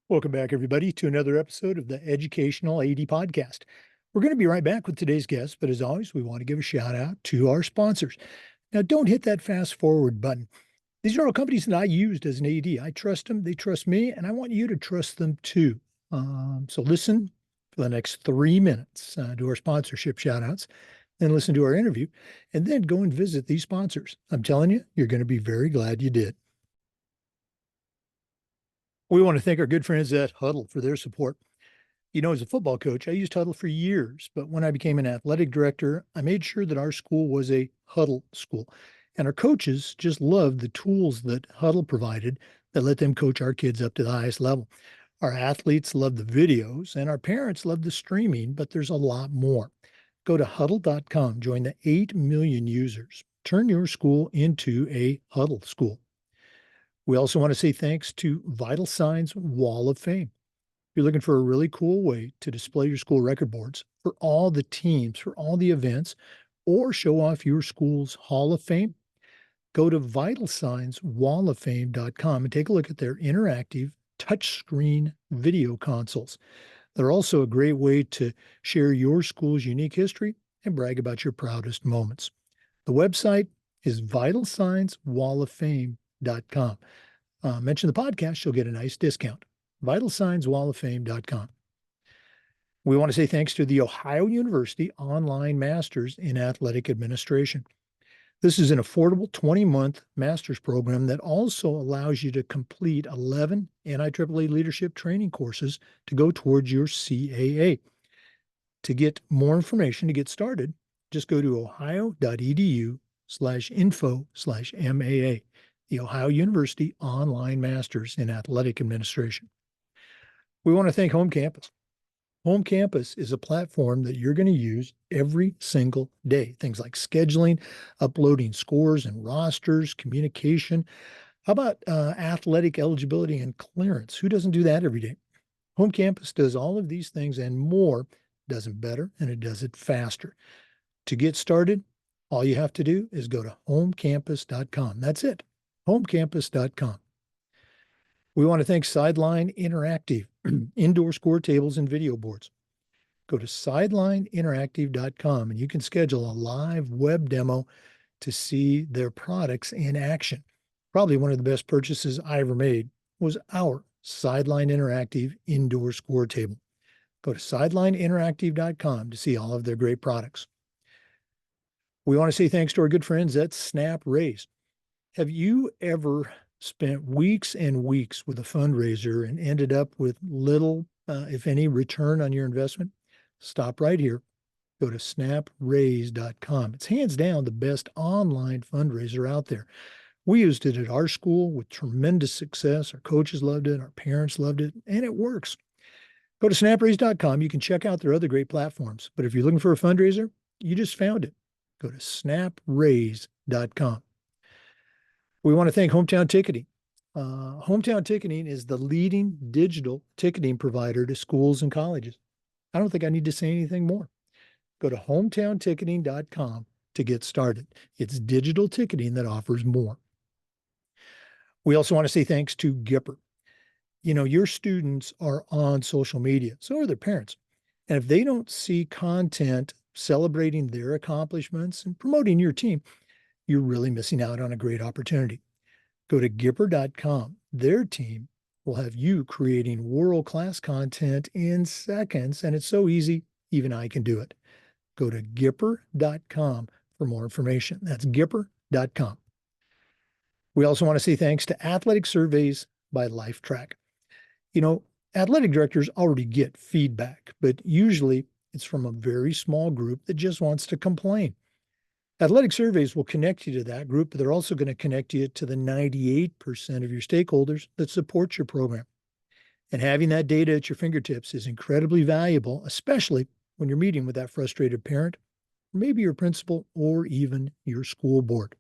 Welcome back, everybody, to another episode of the Educational AD Podcast. We're going to be right back with today's guest, but as always, we want to give a shout out to our sponsors. Now, don't hit that fast forward button. These are all companies that I used as an AD. I trust them, they trust me, and I want you to trust them too. So listen for the next 3 minutes to our sponsorship shout outs, then listen to our interview, and then go and visit these sponsors. I'm telling you, you're going to be very glad you did. We want to thank our good friends at Huddle for their support. As a football coach, I used Huddle for years, but when I became an athletic director, I made sure that our school was a Huddle school. And our coaches just loved the tools that Huddle provided that let them coach our kids up to the highest level. Our athletes love the videos, and our parents love the streaming, but there's a lot more. Go to huddle.com, join the 8 million users. Turn your school into a Huddle school. We also want to say thanks to Vital Signs Wall of Fame. You're looking for a really cool way to display your school record boards for all the teams, for all the events, or show off your school's Hall of Fame, go to vitalsignswalloffame.com and take a look at their interactive touchscreen video consoles. They're also a great way to share your school's unique history and brag about your proudest moments. The website is vitalsignswalloffame.com. Mention the podcast, you'll get a nice discount. vitalsignswalloffame.com. We want to say thanks to the Ohio University Online Masters in Athletic Administration. This is an affordable 20-month master's program that also allows you to complete 11 NIAAA leadership training courses to go towards your CAA. To get more information to get started, just go to ohio.edu/info/MAA, the Ohio University Online Masters in Athletic Administration. We want to thank Home Campus. Home Campus is a platform that you're going to use every single day. Things like scheduling, uploading scores and rosters, communication. How about athletic eligibility and clearance? Who doesn't do that every day? Home Campus does all of these things and more, does it better, and it does it faster. To get started, all you have to do is go to homecampus.com. That's it, homecampus.com. We want to thank Sideline Interactive, indoor score tables and video boards. Go to sidelineinteractive.com and you can schedule a live web demo to see their products in action. Probably one of the best purchases I ever made was our Sideline Interactive indoor score table. Go to sidelineinteractive.com to see all of their great products. We want to say thanks to our good friends at Snap Raise. Have you ever spent weeks and weeks with a fundraiser and ended up with little, if any, return on your investment? Stop right here. Go to snapraise.com. It's hands down the best online fundraiser out there. We used it at our school with tremendous success. Our coaches loved it. Our parents loved it, and it works. Go to snapraise.com. You can check out their other great platforms. But if you're looking for a fundraiser, you just found it. Go to snapraise.com. We want to thank Hometown Ticketing. Hometown Ticketing is the leading digital ticketing provider to schools and colleges. I don't think I need to say anything more. Go to hometownticketing.com to get started. It's digital ticketing that offers more. We also want to say thanks to Gipper. Your students are on social media, so are their parents. And if they don't see content celebrating their accomplishments and promoting your team, you're really missing out on a great opportunity. Go to Gipper.com. Their team will have you creating world-class content in seconds, and it's so easy, even I can do it. Go to Gipper.com for more information. That's Gipper.com. We also want to say thanks to Athletic Surveys by LifeTrack. Athletic directors already get feedback, but usually it's from a very small group that just wants to complain. Athletic Surveys will connect you to that group, but they're also going to connect you to the 98% of your stakeholders that support your program. And having that data at your fingertips is incredibly valuable, especially when you're meeting with that frustrated parent, maybe your principal, or even your school board.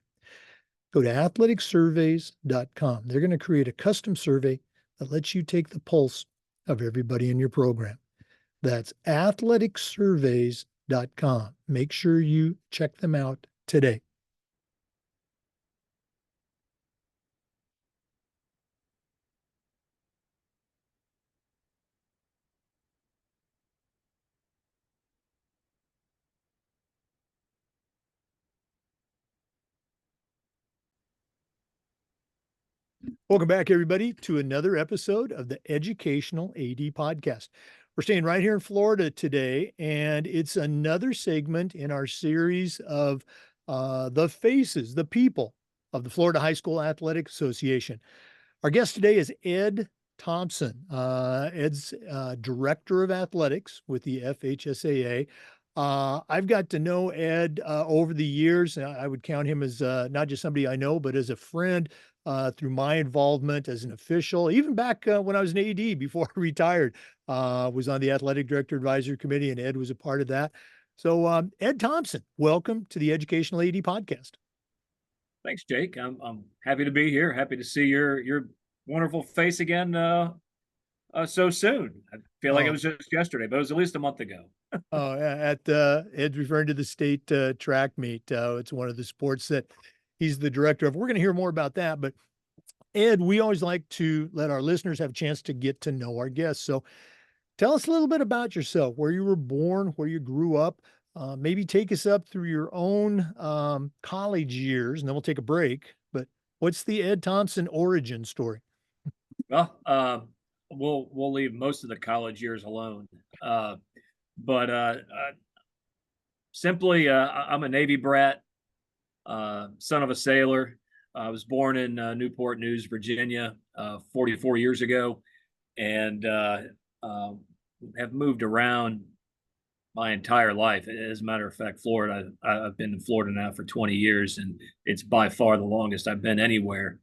Go to athleticsurveys.com. They're going to create a custom survey that lets you take the pulse of everybody in your program. That's athleticsurveys.com. Make sure you check them out today. Welcome back, everybody, to another episode of the Educational AD Podcast. We're staying right here in Florida today, and it's another segment in our series of the faces, the people of the Florida High School Athletic Association. Our guest today is Ed Thompson. Ed's Director of Athletics with the FHSAA. I've got to know Ed over the years. I would count him as not just somebody I know, but as a friend through my involvement as an official, even back when I was an AD before I retired, was on the Athletic Director Advisory Committee, and Ed was a part of that. So, Ed Thompson, welcome to the Educational AD Podcast. Thanks, Jake. I'm happy to be here. Happy to see your wonderful face again so soon. I feel like it was just yesterday, but it was at least a month ago. Ed's referring to the state track meet. It's one of the sports that he's the director of. We're going to hear more about that, but Ed, we always like to let our listeners have a chance to get to know our guests. So tell us a little bit about yourself, where you were born, where you grew up. Maybe take us up through your own college years, and then we'll take a break. But what's the Ed Thompson origin story? Well, we'll leave most of the college years alone. But simply, I'm a Navy brat, son of a sailor. I was born in Newport News, Virginia, 44 years ago, and have moved around my entire life. As a matter of fact, Florida, I've been in Florida now for 20 years, and it's by far the longest I've been anywhere.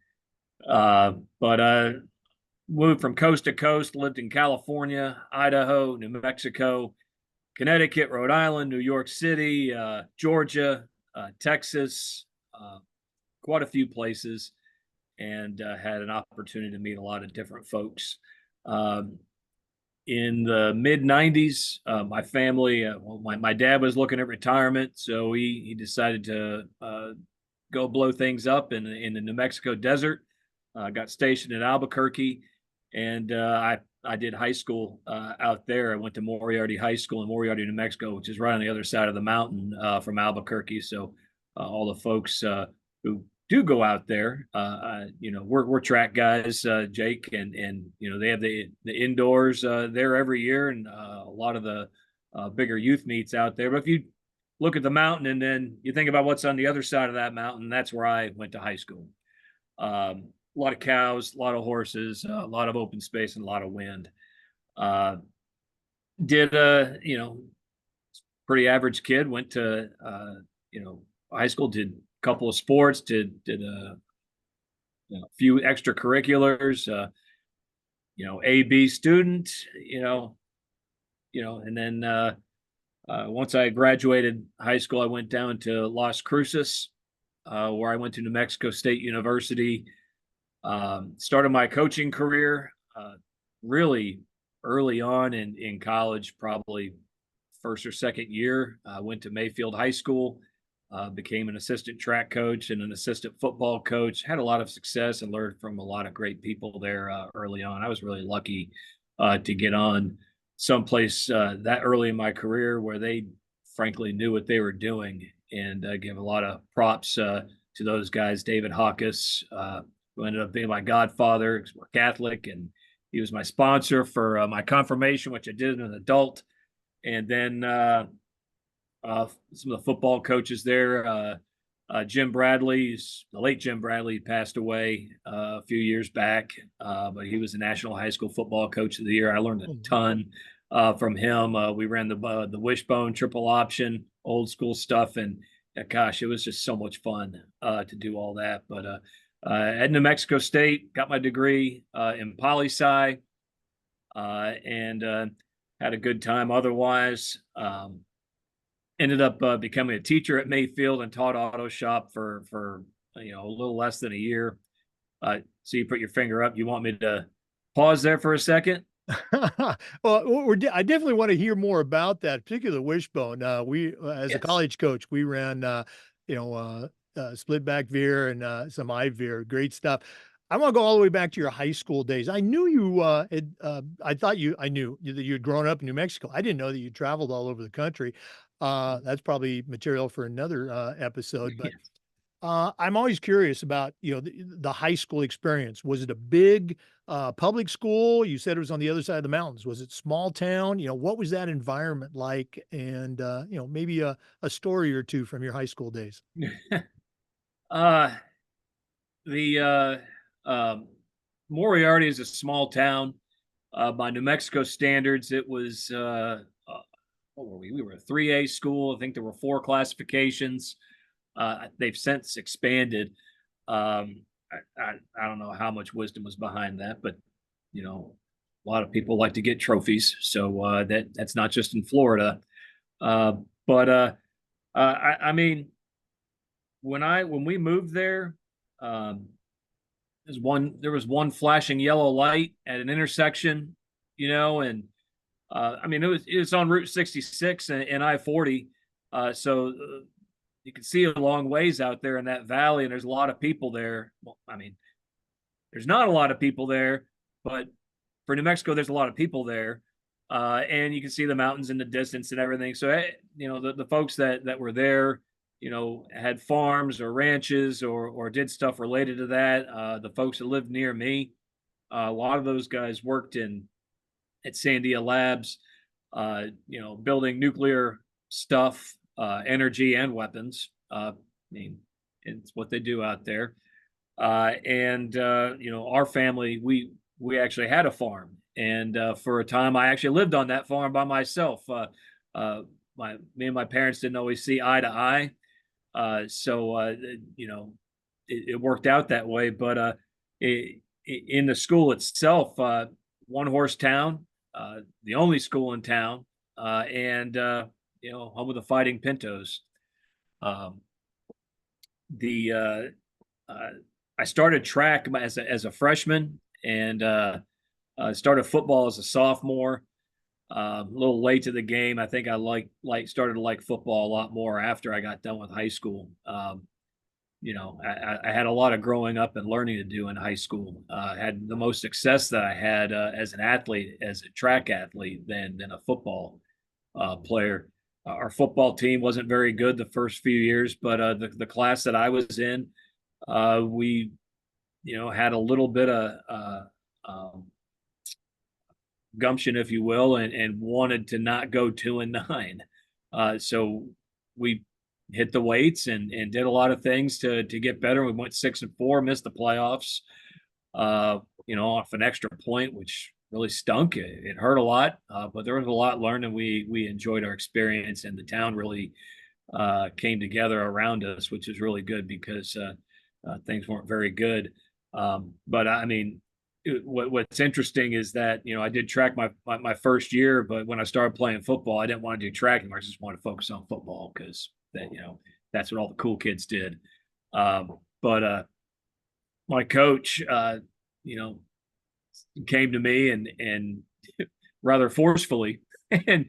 But moved from coast to coast, lived in California, Idaho, New Mexico, Connecticut, Rhode Island, New York City, Georgia, Texas, quite a few places, and had an opportunity to meet a lot of different folks. In the mid 90s, my family, my dad was looking at retirement, so he decided to go blow things up in the New Mexico desert. Got stationed in Albuquerque, and I did high school out there. I went to Moriarty High School in Moriarty, New Mexico, which is right on the other side of the mountain from Albuquerque. So all the folks who do go out there, we're track guys, Jake, and they have the indoors there every year, and a lot of the bigger youth meets out there. But if you look at the mountain and then you think about what's on the other side of that mountain, that's where I went to high school. A lot of cows, a lot of horses, a lot of open space, and a lot of wind. Did pretty average kid. Went to high school, did a couple of sports, did a few extracurriculars. A-B student. And then once I graduated high school, I went down to Las Cruces, where I went to New Mexico State University. Started my coaching career really early on in college, probably first or second year. Went to Mayfield High School, became an assistant track coach and an assistant football coach. Had a lot of success and learned from a lot of great people there early on. I was really lucky to get on someplace that early in my career where they frankly knew what they were doing, and give a lot of props to those guys. David Hawkes, who ended up being my godfather, because we're Catholic, and he was my sponsor for my confirmation, which I did as an adult. And then some of the football coaches there, Jim Bradley, the late Jim Bradley, passed away a few years back, but he was the National High School Football Coach of the Year. I learned a ton from him. We ran the wishbone triple option, old school stuff, and gosh, it was just so much fun to do all that. But at New Mexico State, got my degree in poli-sci, and had a good time otherwise. Ended up becoming a teacher at Mayfield and taught auto shop for a little less than a year. So you put your finger up. You want me to pause there for a second? Well, I definitely want to hear more about that, particularly wishbone. We, as a college coach, we ran, split back veer and some I veer. Great stuff. I want to go all the way back to your high school days. I knew you. I knew that you had grown up in New Mexico. I didn't know that you traveled all over the country. That's probably material for another episode. But I'm always curious about, the high school experience. Was it a big public school? You said it was on the other side of the mountains. Was it small town? What was that environment like? And, maybe a story or two from your high school days. Uh, the Moriarty is a small town. By New Mexico standards, it was what were we? We were a 3A school. I think there were 4 classifications. They've since expanded. I don't know how much wisdom was behind that, but a lot of people like to get trophies, so that's not just in Florida. Uh, but I mean, when we moved there, um, there was one flashing yellow light at an intersection, and I mean it was on Route 66 and I-40, so you can see a long ways out there in that valley, and there's a lot of people there. Well, I mean, there's not a lot of people there, but for New Mexico, there's a lot of people there, and you can see the mountains in the distance and everything. So, the folks that were there, had farms or ranches or did stuff related to that. The folks that lived near me, a lot of those guys worked at Sandia Labs, building nuclear stuff, energy and weapons. I mean, it's what they do out there. And our family, we actually had a farm, and for a time, I actually lived on that farm by myself. Me and my parents didn't always see eye to eye, so it worked out that way. But in the school itself, one horse town, the only school in town, and home of the Fighting Pintos. Um, the I started track as a freshman, and started football as a sophomore. A little late to the game. I think I started to like football a lot more after I got done with high school. I had a lot of growing up and learning to do in high school. Had the most success that I had as an athlete, as a track athlete, than a football player. Our football team wasn't very good the first few years, but the class that I was in, we, had a little bit of gumption, if you will, and wanted to not go 2-9. So we hit the weights and did a lot of things to get better. We went 6-4, missed the playoffs, off an extra point, which really stunk. It hurt a lot, but there was a lot learned, and we enjoyed our experience, and the town really came together around us, which is really good because things weren't very good. But I mean, what's interesting is that I did track my first year, but when I started playing football, I didn't want to do track anymore. I just wanted to focus on football because that's what all the cool kids did. But my coach, came to me and rather forcefully and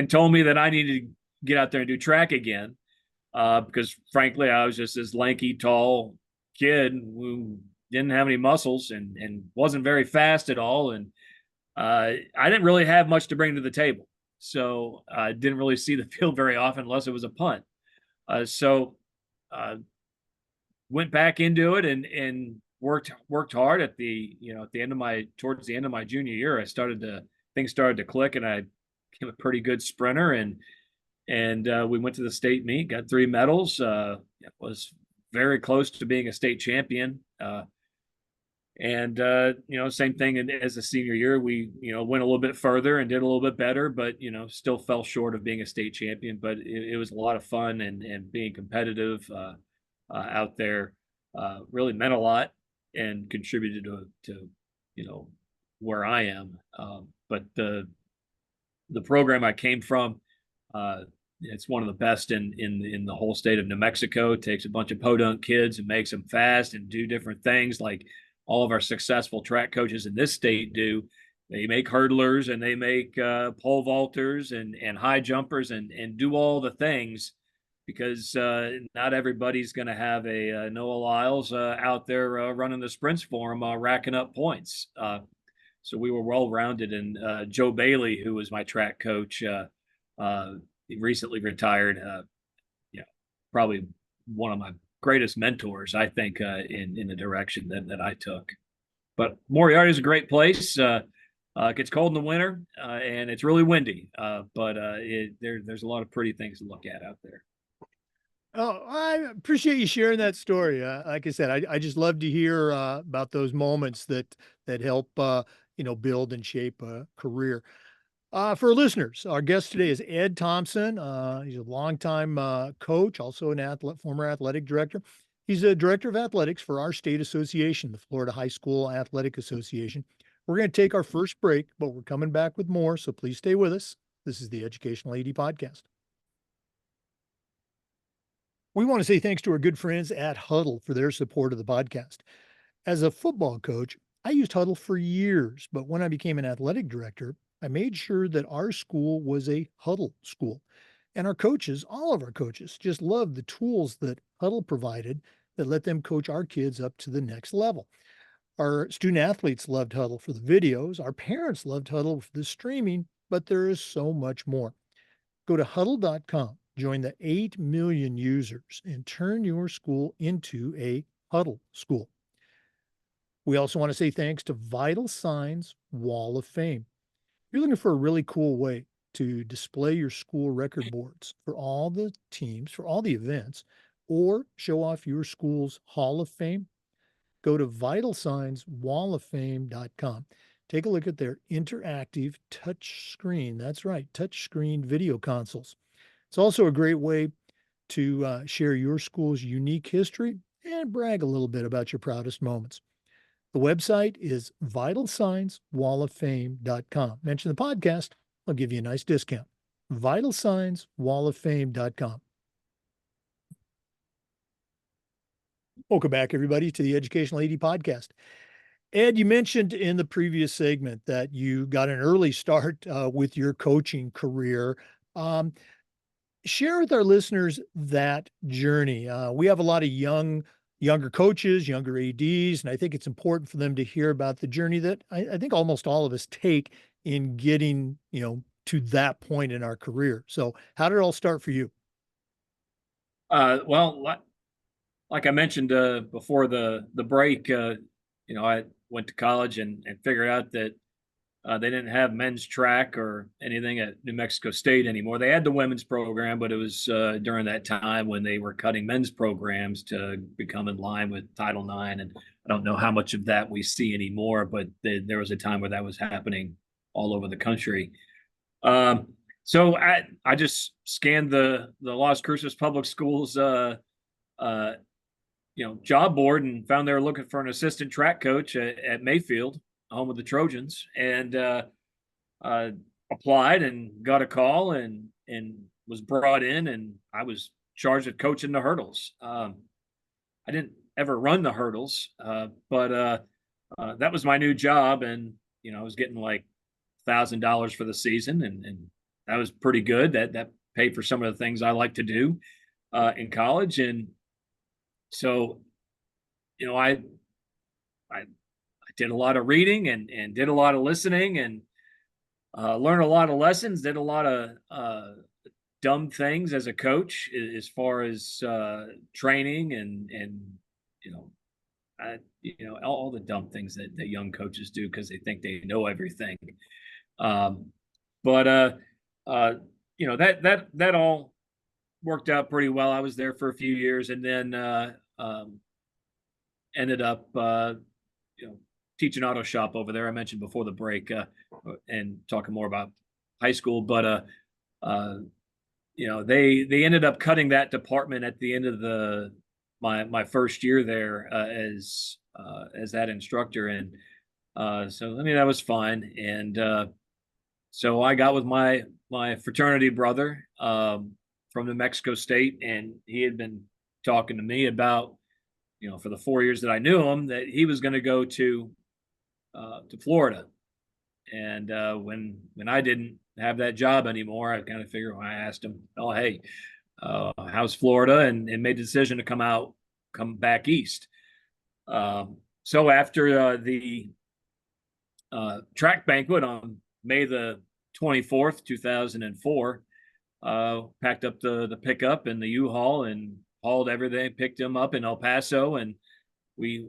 told me that I needed to get out there and do track again, because frankly, I was just this lanky, tall kid who didn't have any muscles and wasn't very fast at all. And I didn't really have much to bring to the table. So I didn't really see the field very often unless it was a punt. So went back into it and worked hard at towards the end of my junior year. Things started to click, and I became a pretty good sprinter, and we went to the state meet, got 3 medals, was very close to being a state champion. Same thing as a senior year, we, went a little bit further and did a little bit better, but, still fell short of being a state champion. But it was a lot of fun, and being competitive out there really meant a lot and contributed to where I am. But the program I came from, it's one of the best in the whole state of New Mexico. It takes a bunch of podunk kids and makes them fast and do different things like all of our successful track coaches in this state do. They make hurdlers, and they make pole vaulters and high jumpers and do all the things, because not everybody's going to have a Noah Lyles out there running the sprints for them, racking up points. So we were well-rounded, and Joe Bailey, who was my track coach, he recently retired. Probably one of my greatest mentors, I think, in the direction that I took. But Moriarty is a great place. It gets cold in the winter, and it's really windy. But there's a lot of pretty things to look at out there. Oh, I appreciate you sharing that story. Like I said, I just love to hear about those moments that help build and shape a career. For listeners, our guest today is Ed Thompson. He's a longtime coach, also an former athletic director. He's a director of athletics for our state association, the Florida High School Athletic Association. We're going to take our first break, but we're coming back with more, so please stay with us. This is the Educational AD Podcast. We want to say thanks to our good friends at Huddle for their support of the podcast. As a football coach, I used Huddle for years, but when I became an athletic director, I made sure that our school was a Huddle school. And our coaches, all of our coaches, just loved the tools that Huddle provided that let them coach our kids up to the next level. Our student athletes loved Huddle for the videos. Our parents loved Huddle for the streaming, but there is so much more. Go to huddle.com, join the 8 million users, and turn your school into a Huddle school. We also want to say thanks to Vital Signs Wall of Fame. You're looking for a really cool way to display your school record boards for all the teams, for all the events, or show off your school's Hall of Fame. Go to vitalsignswalloffame.com. Take a look at their interactive touch screen. That's right, touch screen video consoles. It's also a great way to share your school's unique history and brag a little bit about your proudest moments. The website is vitalsignswalloffame.com. Mention the podcast, I'll give you a nice discount. vitalsignswalloffame.com. Welcome back, everybody, to the Educational AD Podcast. Ed, you mentioned in the previous segment that you got an early start with your coaching career. Share with our listeners that journey. We have a lot of younger coaches, younger ADs, and I think it's important for them to hear about the journey that I think almost all of us take in getting, to that point in our career. So how did it all start for you? Well, like I mentioned before the break, I went to college and figured out that they didn't have men's track or anything at New Mexico State anymore. They had the women's program, but it was during that time when they were cutting men's programs to become in line with Title IX. And I don't know how much of that we see anymore, but there was a time where that was happening all over the country. So I just scanned the Las Cruces Public Schools job board and found they were looking for an assistant track coach at Mayfield, home of the Trojans, and applied and got a call and was brought in, and I was charged with coaching the hurdles. I didn't ever run the hurdles, but that was my new job, and I was getting like $1,000 for the season, and that was pretty good. That paid for some of the things I like to do in college, and so I did a lot of reading and did a lot of listening and learned a lot of lessons, did a lot of dumb things as a coach as far as training and all the dumb things that young coaches do because they think they know everything. But that all worked out pretty well. I was there for a few years and then ended up teaching auto shop over there. I mentioned before the break and talking more about high school, but they ended up cutting that department at the end of my first year there as that instructor, and so that was fun. And so I got with my fraternity brother from New Mexico State, and he had been talking to me about for the 4 years that I knew him that he was going to go to Florida. And when I didn't have that job anymore, I kind of figured, I asked him, oh, hey, how's Florida? And made the decision to come back east. So after the track banquet on May the 24th, 2004, packed up the pickup and the U-Haul and hauled everything, picked him up in El Paso, and we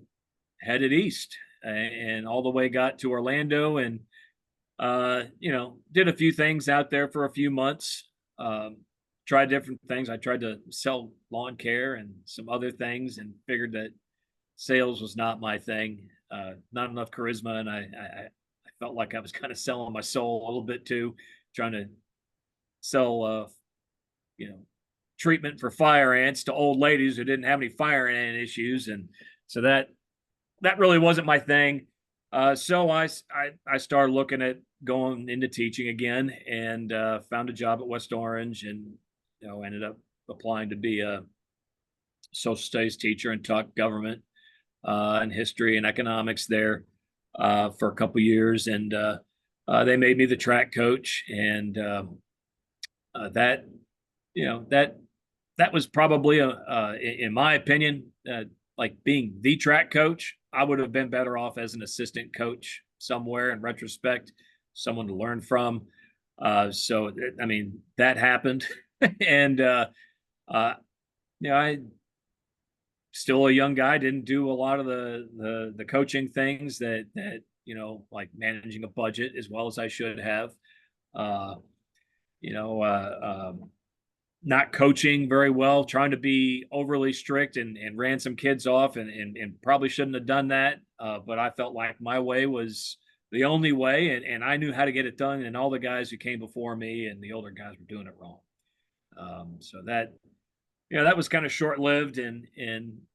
headed east and all the way got to Orlando, and did a few things out there for a few months. Tried different things. I tried to sell lawn care and some other things, and figured that sales was not my thing. Not enough charisma, and I felt like I was kind of selling my soul a little bit too, trying to sell treatment for fire ants to old ladies who didn't have any fire ant issues, and so that really wasn't my thing. So I started looking at going into teaching again, and found a job at West Orange, and ended up applying to be a social studies teacher and taught government and history and economics there for a couple years, and they made me the track coach, and that was probably in my opinion, like being the track coach. I would have been better off as an assistant coach somewhere in retrospect, someone to learn from. So I mean, that happened. And I still a young guy, didn't do a lot of the coaching things that like managing a budget as well as I should have. Not coaching very well, trying to be overly strict, and ran some kids off, and probably shouldn't have done that. But I felt like my way was the only way, and I knew how to get it done. And all the guys who came before me and the older guys were doing it wrong. So that was kind of short lived, and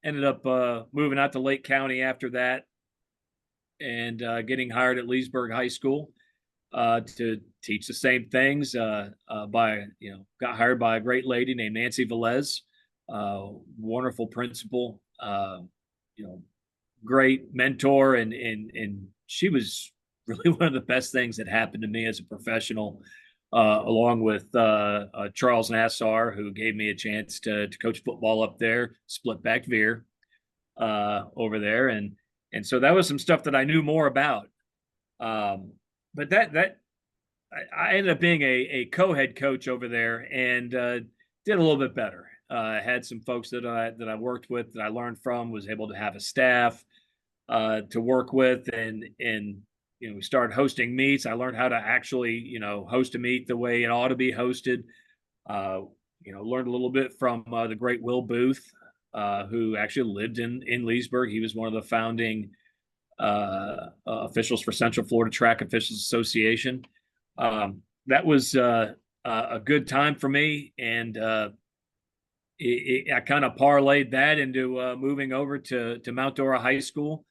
ended up moving out to Lake County after that, and getting hired at Leesburg High School to teach the same things. Got hired by a great lady named Nancy Velez, wonderful principal, great mentor, and she was really one of the best things that happened to me as a professional, along with Charles Nassar, who gave me a chance to coach football up there, split back veer over there, and so that was some stuff that I knew more about. But I ended up being a co-head coach over there, and did a little bit better. I had some folks that I worked with that I learned from, was able to have a staff to work with, and we started hosting meets. I learned how to actually host a meet the way it ought to be hosted. Learned a little bit from the great Will Booth, who actually lived in Leesburg. He was one of the founding officials for Central Florida Track Officials Association. That was a good time for me, and I kind of parlayed that into moving over to Mount Dora High School,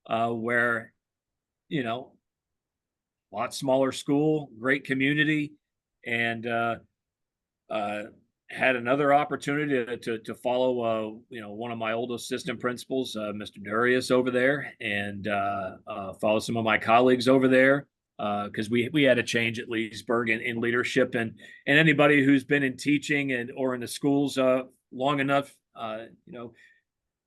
where lot smaller school, great community, and had another opportunity to follow one of my old assistant principals, Mr. Darius, over there, and follow some of my colleagues over there, because we had a change at Leesburg in leadership, and anybody who's been in teaching or in the schools long enough,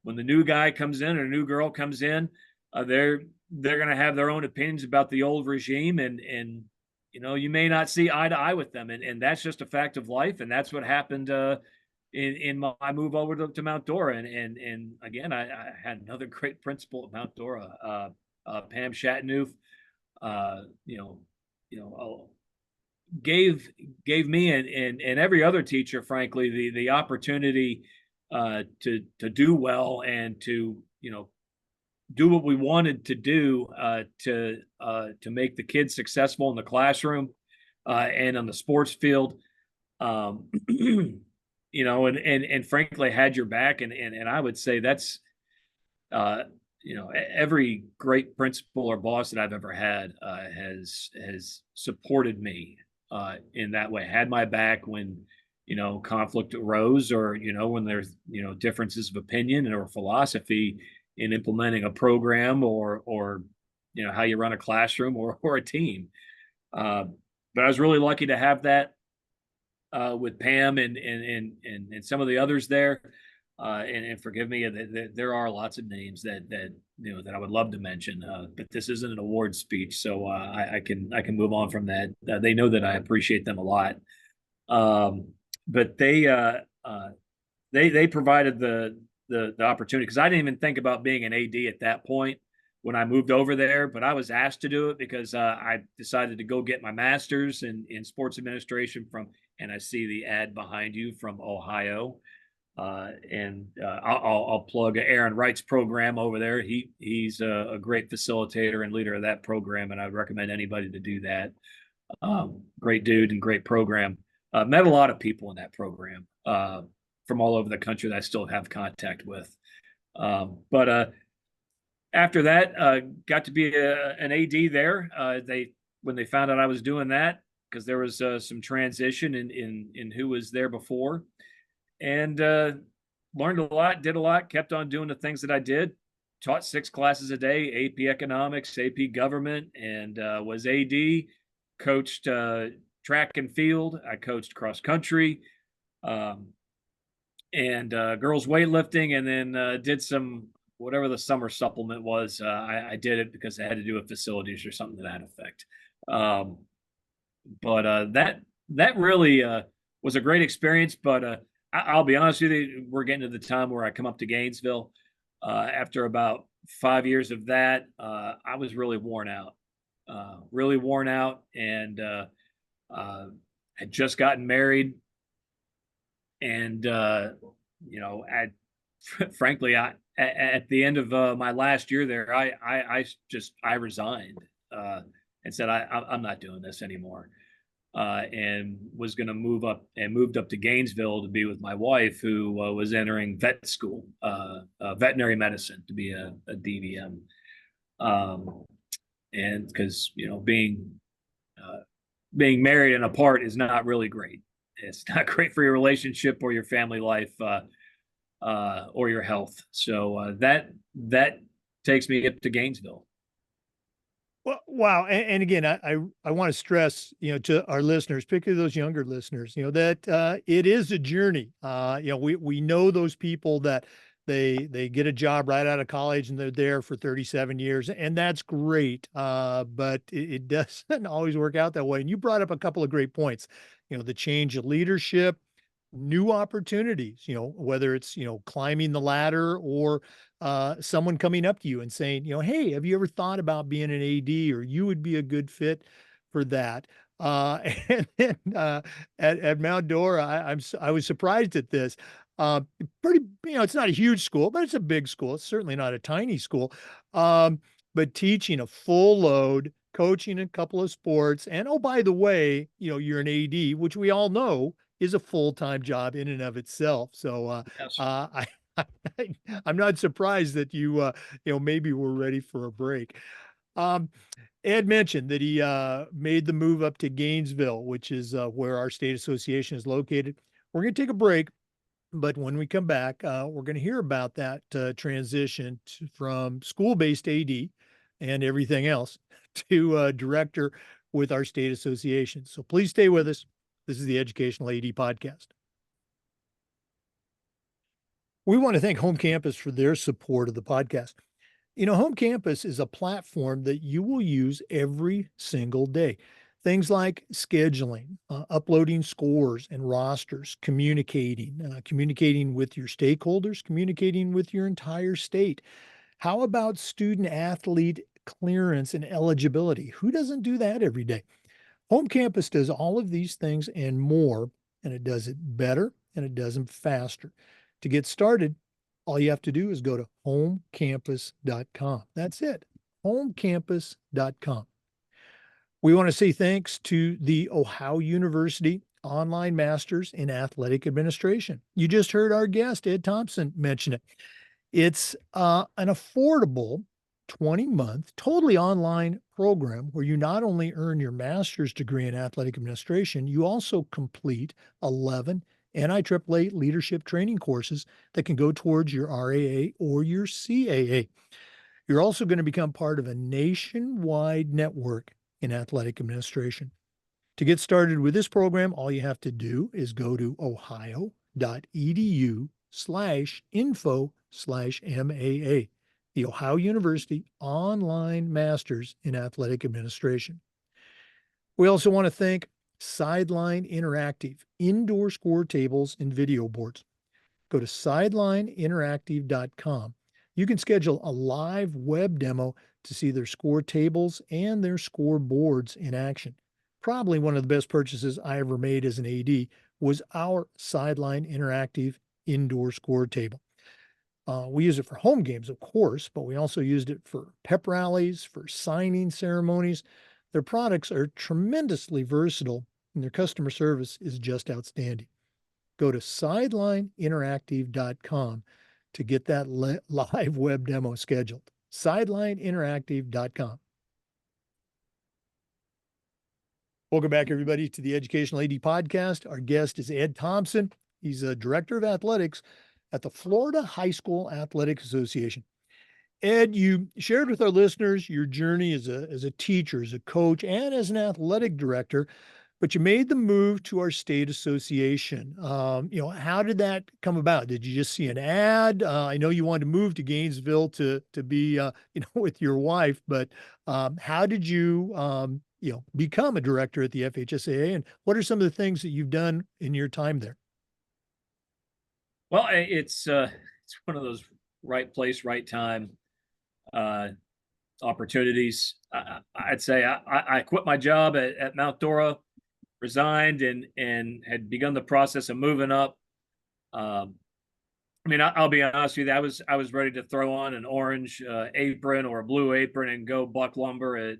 when the new guy comes in or a new girl comes in, they're going to have their own opinions about the old regime, and you may not see eye to eye with them, and that's just a fact of life, and that's what happened in my move over to Mount Dora, and again, I had another great principal at Mount Dora, Pam Chateauneuf, gave me and every other teacher, frankly, the opportunity to do well, and to do what we wanted to do to make the kids successful in the classroom and on the sports field, and frankly had your back, and I would say that's every great principal or boss that I've ever had has supported me in that way, had my back when conflict arose, or when there's differences of opinion or philosophy in implementing a program, or how you run a classroom or a team. But I was really lucky to have that with Pam and some of the others there. And forgive me, there are lots of names that I would love to mention, but this isn't an award speech, so I can move on from that. They know that I appreciate them a lot. But they they provided the opportunity, because I didn't even think about being an AD at that point when I moved over there, but I was asked to do it because I decided to go get my master's in sports administration from, and I see the ad behind you, from Ohio. And I'll plug Aaron Wright's program over there. He's a great facilitator and leader of that program, and I'd recommend anybody to do that. Great dude and great program. Met a lot of people in that program from all over the country that I still have contact with. But after that, got to be an AD there. When they found out I was doing that, because there was some transition in who was there before, and learned a lot, did a lot, kept on doing the things that I did. Taught 6 classes a day: AP Economics, AP Government, and was AD. Coached track and field. I coached cross country, and girls weightlifting, and then did some whatever the summer supplement was. I did it because I had to do with facilities or something to that effect. But that really was a great experience. But I'll be honest with you, we're getting to the time where I come up to Gainesville. After about 5 years of that, I was really worn out. And had just gotten married, and frankly, at the end of my last year there, I resigned and said I'm not doing this anymore, and was going to move up, and moved up to Gainesville to be with my wife, who was entering vet school, veterinary medicine, to be a DVM. And because being married and apart is not really great. It's not great for your relationship or your family life, or your health. So that takes me up to Gainesville. Well, wow. And again, I want to stress, to our listeners, particularly those younger listeners, that it is a journey. We know those people that they get a job right out of college and they're there for 37 years, and that's great. But it doesn't always work out that way. And you brought up a couple of great points, the change of leadership, new opportunities, whether it's, climbing the ladder, or someone coming up to you and saying, hey, have you ever thought about being an AD, or you would be a good fit for that. And then at Mount Dora, I was surprised at this. Pretty, it's not a huge school, but it's a big school. It's certainly not a tiny school. But teaching a full load, coaching a couple of sports, and oh, by the way, you're an AD, which we all know is a full-time job in and of itself. So Yes. I'm not surprised that you maybe were ready for a break. Ed mentioned that he made the move up to Gainesville, which is where our state association is located. We're going to take a break, but when we come back, we're going to hear about that transition from school-based AD and everything else to director with our state association. So please stay with us. This is the Educational AD Podcast. We want to thank Home Campus for their support of the podcast. Home Campus is a platform that you will use every single day. Things like scheduling, uploading scores and rosters, communicating with your stakeholders, communicating with your entire state. How about student athlete clearance and eligibility? Who doesn't do that every day? Home Campus does all of these things and more, and it does it better, and it does them faster. To get started, all you have to do is go to homecampus.com. That's it, homecampus.com. We want to say thanks to the Ohio University Online Masters in Athletic Administration. You just heard our guest, Ed Thompson, mention it. It's an affordable 20-month, totally online program where you not only earn your master's degree in athletic administration, you also complete 11 NIAAA leadership training courses that can go towards your RAA or your CAA. You're also going to become part of a nationwide network in athletic administration. To get started with this program, all you have to do is go to ohio.edu/info/MAA, the Ohio University Online Masters in Athletic Administration. We also want to thank Sideline Interactive, indoor score tables and video boards. go to sidelineinteractive.com. You can schedule a live web demo to see their score tables and their score boards in action. Probably one of the best purchases I ever made as an AD was our Sideline Interactive indoor score table. We use it for home games, of course, but we also used it for pep rallies, for signing ceremonies. Their products are tremendously versatile, and their customer service is just outstanding. Go to sidelineinteractive.com to get that live web demo scheduled. Sidelineinteractive.com. Welcome back, everybody, to the Educational AD Podcast. Our guest is Ed Thompson. He's a director of athletics at the Florida High School Athletic Association. Ed, you shared with our listeners your journey as a teacher, as a coach, and as an athletic director, but you made the move to our state association. How did that come about? Did you just see an ad? I know you wanted to move to Gainesville to be, with your wife, but how did you, become a director at the FHSAA, and what are some of the things that you've done in your time there? Well, it's one of those right place, right time opportunities. I'd say I quit my job at Mount Dora, resigned, and had begun the process of moving up. I'll be honest with you. I was ready to throw on an orange apron or a blue apron and go buck lumber at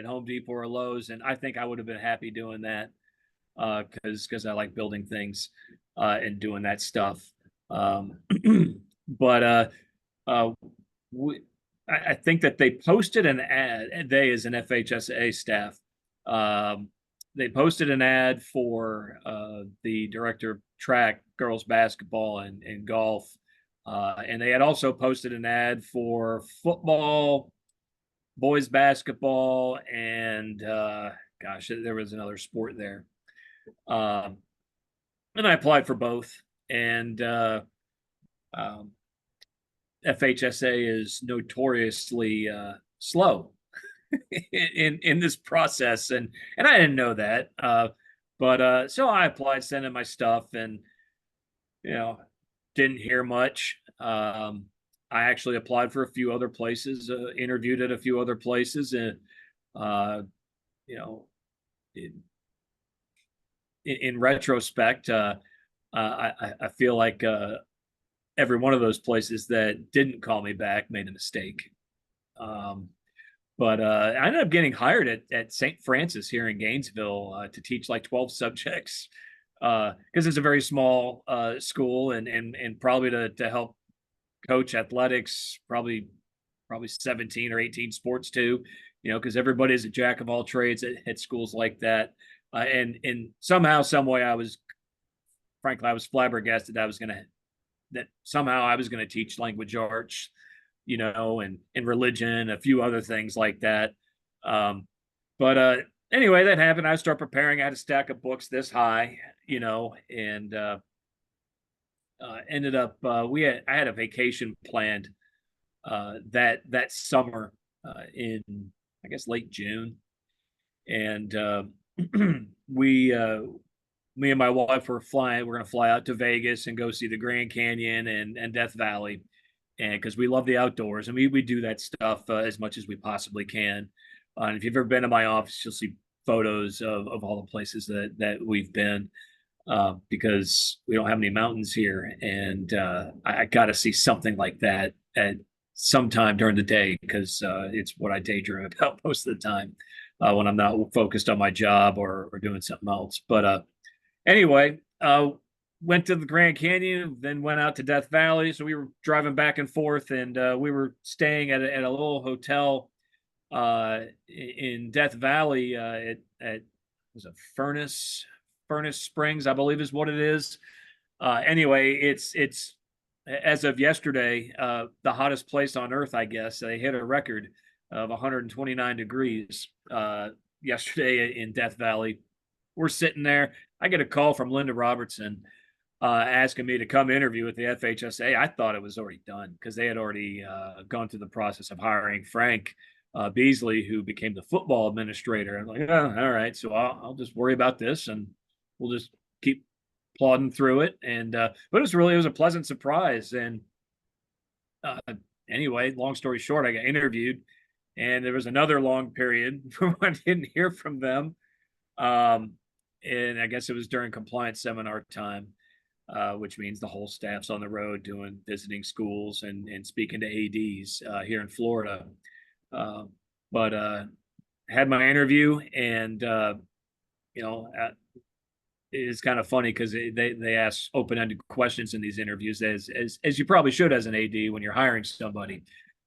Home Depot or Lowe's, and I think I would have been happy doing that because I like building things and doing that stuff. But I think that they posted an ad, and they as an FHSAA staff, they posted an ad for the director of track, girls basketball, and golf. And they had also posted an ad for football, boys basketball, and there was another sport there. And I applied for both. And FHSA is notoriously slow in this process, and I didn't know that. But so I applied, sent in my stuff, and didn't hear much. I actually applied for a few other places, interviewed at a few other places, and in retrospect, I feel like every one of those places that didn't call me back made a mistake. But I ended up getting hired at St. Francis here in Gainesville to teach like 12 subjects because it's a very small school, and probably to help coach athletics, probably 17 or 18 sports too, because everybody's a jack of all trades at schools like that. And somehow, some way, I was flabbergasted that somehow I was going to teach language arts, and religion, a few other things like that. But anyway, that happened. I started preparing. I had a stack of books this high, and ended up, I had a vacation planned that summer in, I guess, late June. And me and my wife were going to fly out to Vegas and go see the Grand Canyon and Death Valley. And because we love the outdoors, and we do that stuff as much as we possibly can. And if you've ever been to my office, you'll see photos of all the places that we've been because we don't have any mountains here. And I got to see something like that at some time during the day because it's what I daydream about most of the time when I'm not focused on my job or doing something else. But anyway, went to the Grand Canyon, then went out to Death Valley. So we were driving back and forth, and we were staying at a little hotel in Death Valley at was it Furnace Springs, I believe is what it is. Anyway, it's as of yesterday the hottest place on earth, I guess. They hit a record of 129 degrees yesterday in Death Valley. We're sitting there. I get a call from Linda Robertson asking me to come interview with the FHSA. I thought it was already done because they had already gone through the process of hiring Frank Beasley, who became the football administrator. I'm like, oh, all right, so I'll just worry about this, and we'll just keep plodding through it. And but it was a pleasant surprise. And uh, anyway, long story short, I got interviewed, and there was another long period where I didn't hear from them. Um, and I guess it was during compliance seminar time, which means the whole staff's on the road doing visiting schools and speaking to ADs here in Florida. Uh, but had my interview, and you know, it's kind of funny because they ask open-ended questions in these interviews, as you probably should as an AD when you're hiring somebody.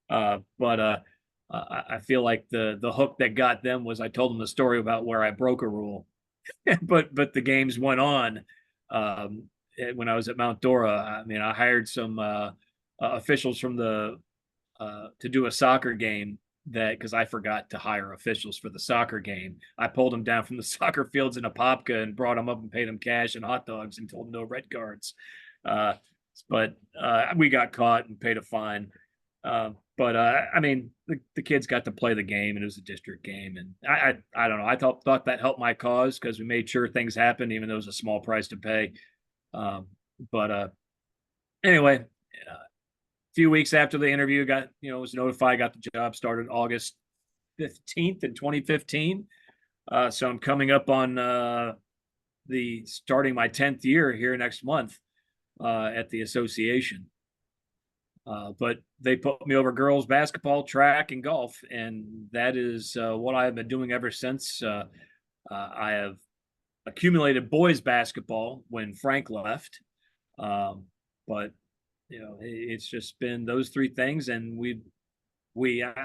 But I feel like the hook that got them was I told them the story about where I broke a rule, but the games went on. When I was at Mount Dora, I mean, I hired some officials from the to do a soccer game, that because I forgot to hire officials for the soccer game. I pulled them down from the soccer fields in Apopka and brought them up and paid them cash and hot dogs and told them no red cards. Uh, but we got caught and paid a fine. But I mean, the kids got to play the game, and it was a district game, and I don't know. I thought that helped my cause because we made sure things happened, even though it was a small price to pay. But anyway, few weeks after the interview, was notified, got the job, started August 15th in 2015. So I'm coming up on starting my 10th year here next month at the association. But they put me over girls basketball, track, and golf, and that is what I have been doing ever since. I have accumulated boys basketball when Frank left, but it's just been those three things. And I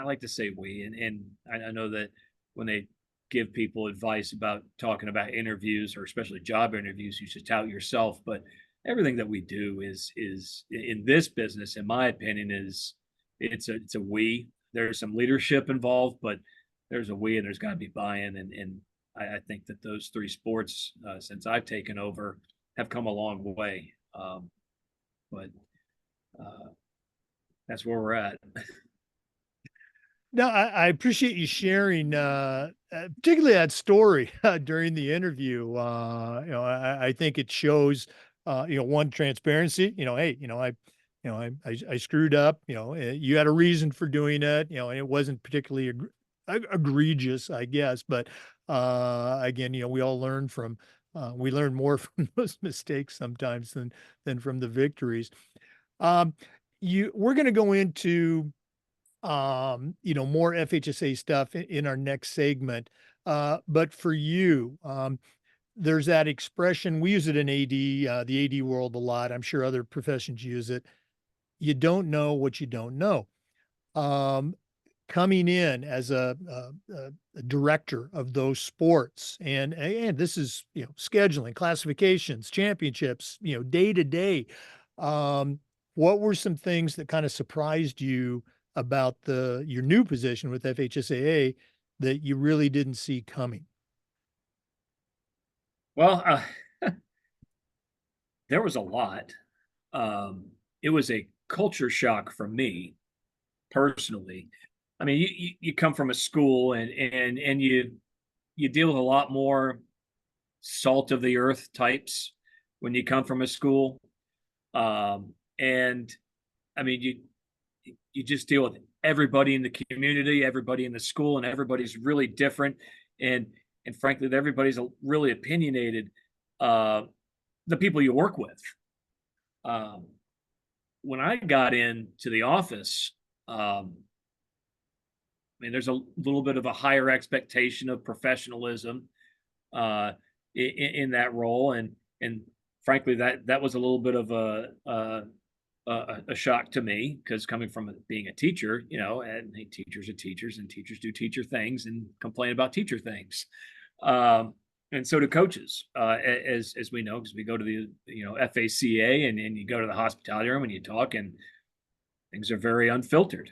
like to say and I know that when they give people advice about talking about interviews, or especially job interviews, you should tout yourself. But everything that we do is in this business, in my opinion, it's a we. There's some leadership involved, but there's a we, and there's got to be buy-in. And I think that those three sports, since I've taken over, have come a long way. But that's where we're at. No, I appreciate you sharing, particularly that story during the interview. I think it shows, one, transparency. Hey, I screwed up. You had a reason for doing it. And it wasn't particularly egregious, I guess. But again, we all learn from. We learn more from those mistakes sometimes than from the victories. We're going to go into more FHSA stuff in our next segment. But for you, there's that expression, we use it in the AD world a lot. I'm sure other professions use it. You don't know what you don't know. Coming in as a director of those sports, and this is, scheduling, classifications, championships, day to day. What were some things that kind of surprised you about your new position with FHSAA that you really didn't see coming? Well, there was a lot. It was a culture shock for me personally. I mean, you come from a school, and you deal with a lot more salt of the earth types when you come from a school. And I mean, you just deal with everybody in the community, everybody in the school, and everybody's really different. And frankly, everybody's really opinionated. The people you work with. When I got into the office, I mean, there's a little bit of a higher expectation of professionalism in that role, and frankly, that was a little bit of a shock to me, because coming from being a teacher, and teachers are teachers, and teachers do teacher things and complain about teacher things, and so do coaches, as we know, because we go to the FHSAA, and you go to the hospitality room and you talk, and things are very unfiltered.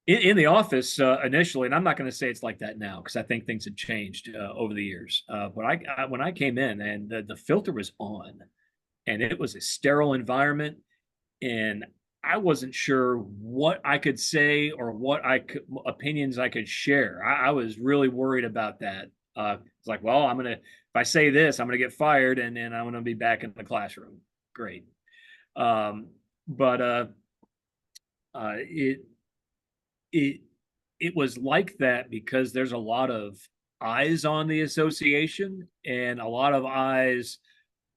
In the office initially, and I'm not going to say it's like that now, because I think things have changed over the years. But when I came in, and the filter was on, and it was a sterile environment, and I wasn't sure what I could say or what opinions I could share. I was really worried about that. It's like, well, if I say this, I'm gonna get fired, and then I'm gonna be back in the classroom. Great. Um, but it it it was like that because there's a lot of eyes on the association and a lot of eyes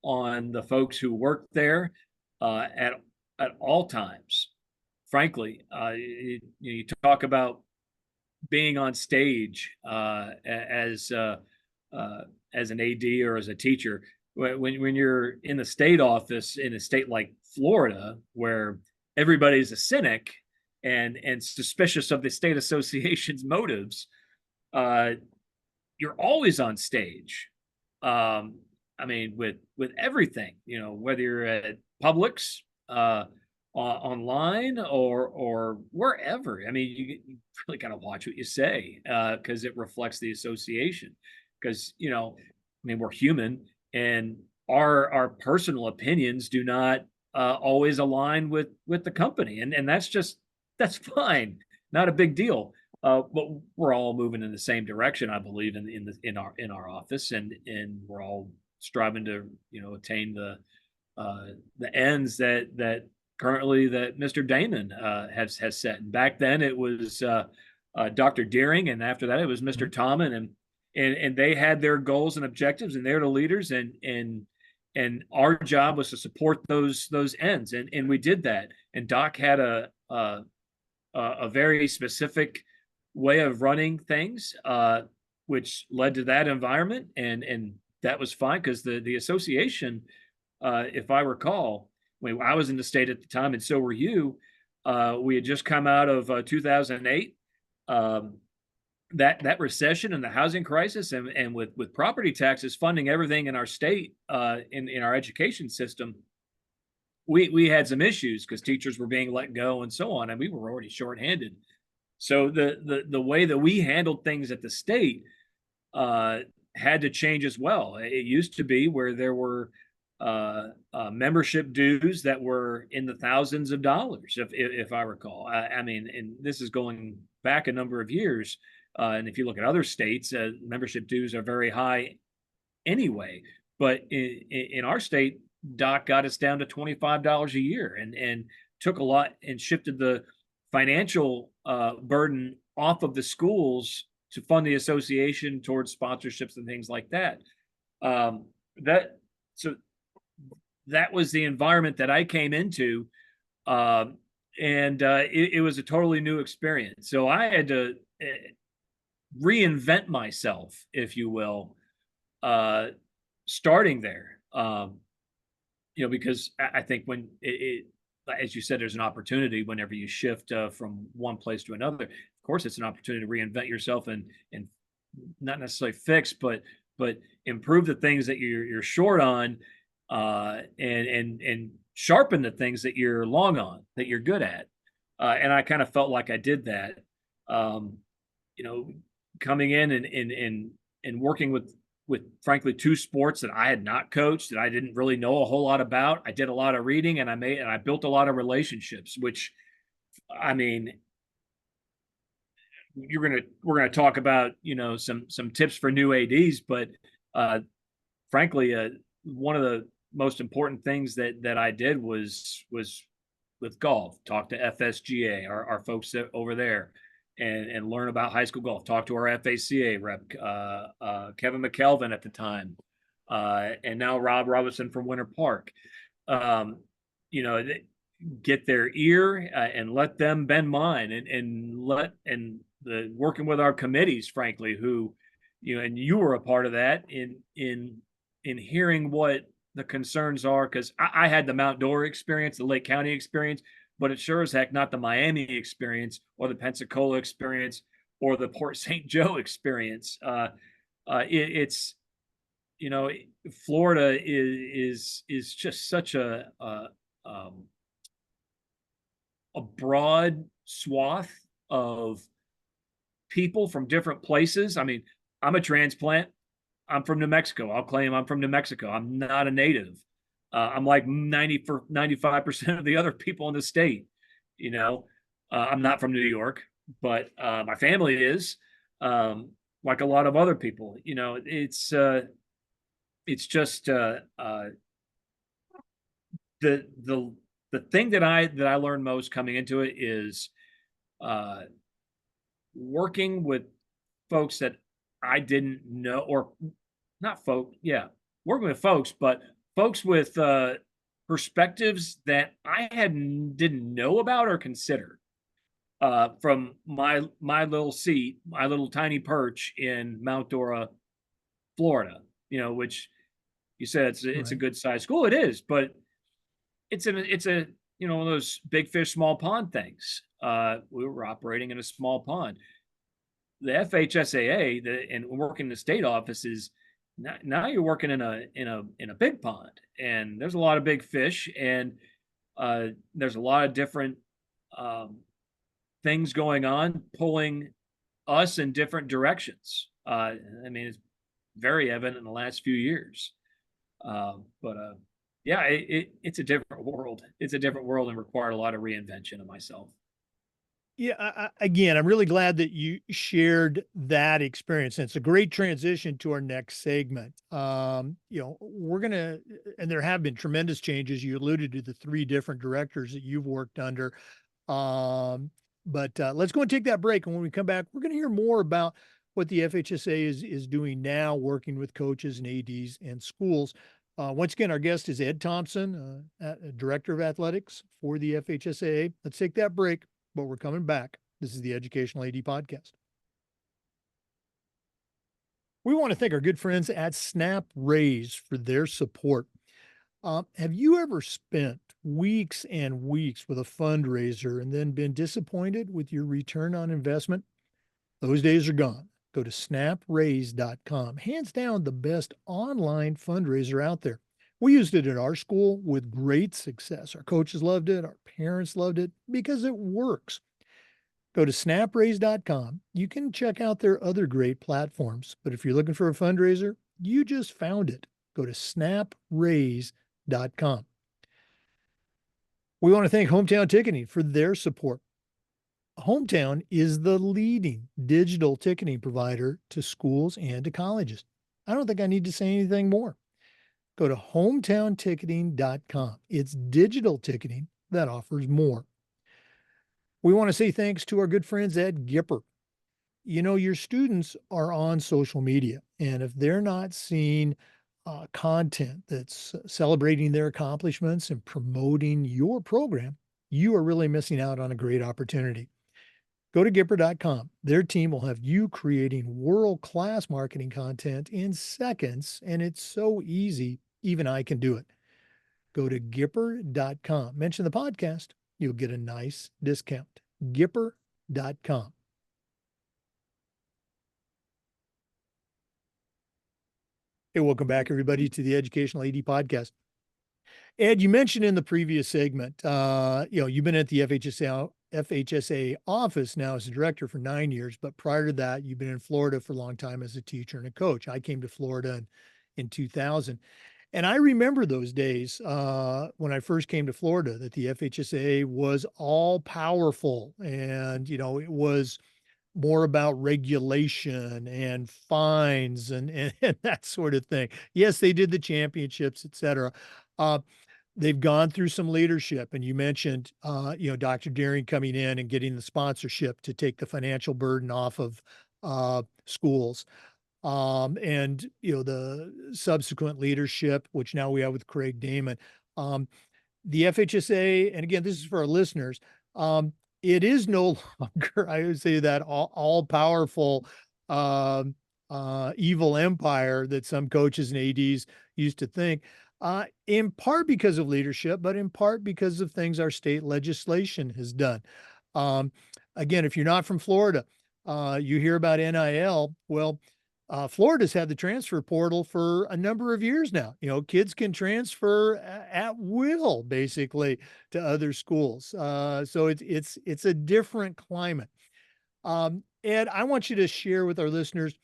on the folks who work there at all times. Frankly, you talk about being on stage as an AD or as a teacher. When you're in the state office in a state like Florida, where everybody's a cynic and suspicious of the state association's motives, uh, you're always on stage. I mean, with everything, whether you're at Publix, online or wherever. I mean, you really got to watch what you say because it reflects the association. Because I mean, we're human, and our personal opinions do not always align with the company, and that's fine, not a big deal. But we're all moving in the same direction, I believe, in our office, and we're all striving to attain the ends that currently that Mr. Damon has set. And back then it was Dr. Deering, and after that it was Mr. Tommen, and they had their goals and objectives, and they're the leaders, and our job was to support those ends, and we did that. And Doc had a very specific way of running things, which led to that environment, and that was fine because the association, if I recall, when I was in the state at the time, and so were you, we had just come out of 2008, that recession and the housing crisis, and with property taxes funding everything in our state, in our education system, we had some issues because teachers were being let go and so on, and we were already shorthanded. So the way that we handled things at the state had to change as well. It used to be where there were membership dues that were in the thousands of dollars, if I recall. I mean, and this is going back a number of years. And if you look at other states, membership dues are very high anyway. But in our state, Doc got us down to $25 a year, and took a lot and shifted the financial burden off of the schools to fund the association towards sponsorships and things like that. That was the environment that I came into, and it was a totally new experience. So I had to reinvent myself, if you will, starting there. Because I think when as you said, there's an opportunity whenever you shift from one place to another. Of course, it's an opportunity to reinvent yourself and not necessarily fix, but improve the things that you're short on, and sharpen the things that you're long on, that you're good at. And I kind of felt like I did that. Coming in and working with frankly two sports that I had not coached, that I didn't really know a whole lot about. I did a lot of reading, and I built a lot of relationships, which, I mean, we're gonna talk about some tips for new ADs, but frankly, one of the most important things that I did was with golf. Talk to FSGA, our folks over there, and learn about high school golf. Talk to our FHSAA rep, Kevin McKelvin at the time, and now Rob Robinson from Winter Park. Get their ear, and let them bend mine, and working with our committees, frankly, who, and you were a part of that in hearing what the concerns are, because I had the Mount Dora experience, the Lake County experience, but it's sure as heck not the Miami experience or the Pensacola experience or the Port St. Joe experience. It's Florida is just such a broad swath of people from different places. I mean, I'm a transplant. I'm from New Mexico. I'll claim I'm from New Mexico. I'm not a native. I'm like 95% of the other people in the state. I'm not from New York, but my family is. like a lot of other people. It's just the the the thing that I learned most coming into it is uh, working with folks that I didn't know, or not folk, yeah, working with folks, but folks with perspectives that I didn't know about or consider from my little seat, my little tiny perch in Mount Dora, Florida. Which you said it's a Right. good sized school. It is, but it's a one of those big fish, small pond things. We were operating in a small pond. The FHSAA, and working in the state offices, now you're working in a big pond, and there's a lot of big fish, and there's a lot of different um, things going on, pulling us in different directions. I mean, it's very evident in the last few years. But yeah, it's a different world. It's a different world and required a lot of reinvention of myself. Yeah, again, I'm really glad that you shared that experience. And it's a great transition to our next segment. We're gonna, and there have been tremendous changes. You alluded to the three different directors that you've worked under. Um, but let's go and take that break. And when we come back, we're going to hear more about what the FHSA is doing now, working with coaches and ADs and schools. Once again, our guest is Ed Thompson, Director of Athletics for the FHSAA. Let's take that break, but we're coming back. This is the Educational AD Podcast. We want to thank our good friends at Snap Raise for their support. Have you ever spent weeks and weeks with a fundraiser and then been disappointed with your return on investment? Those days are gone. Go to snapraise.com. Hands down, the best online fundraiser out there. We used it at our school with great success. Our coaches loved it. Our parents loved it because it works. Go to snapraise.com. You can check out their other great platforms. But if you're looking for a fundraiser, you just found it. Go to snapraise.com. We want to thank Hometown Ticketing for their support. Hometown is the leading digital ticketing provider to schools and to colleges. I don't think I need to say anything more. Go to hometownticketing.com. It's digital ticketing that offers more. We want to say thanks to our good friends at Gipper. Your students are on social media, and if they're not seeing content that's celebrating their accomplishments and promoting your program, you are really missing out on a great opportunity. Go to Gipper.com. Their team will have you creating world-class marketing content in seconds, and it's so easy, even I can do it. Go to Gipper.com. Mention the podcast. You'll get a nice discount. Gipper.com. Hey, welcome back, everybody, to the Educational AD Podcast. Ed, you mentioned in the previous segment, you've been at the FHSA office now as a director for 9 years, but prior to that, you've been in Florida for a long time as a teacher and a coach. I came to Florida in 2000. And I remember those days when I first came to Florida, that the FHSA was all powerful, and it was more about regulation and fines and that sort of thing. Yes, they did the championships, et cetera. Uh, they've gone through some leadership, and you mentioned, Dr. Deering coming in and getting the sponsorship to take the financial burden off of schools. And the subsequent leadership, which now we have with Craig Damon. The FHSA, and again, this is for our listeners, it is no longer, I would say, that all powerful evil empire that some coaches and ADs used to think. In part because of leadership, but in part because of things our state legislation has done. Again, if you're not from Florida, you hear about NIL. Well, Florida's had the transfer portal for a number of years now. Kids can transfer at will, basically, to other schools. So it's a different climate. Ed, I want you to share with our listeners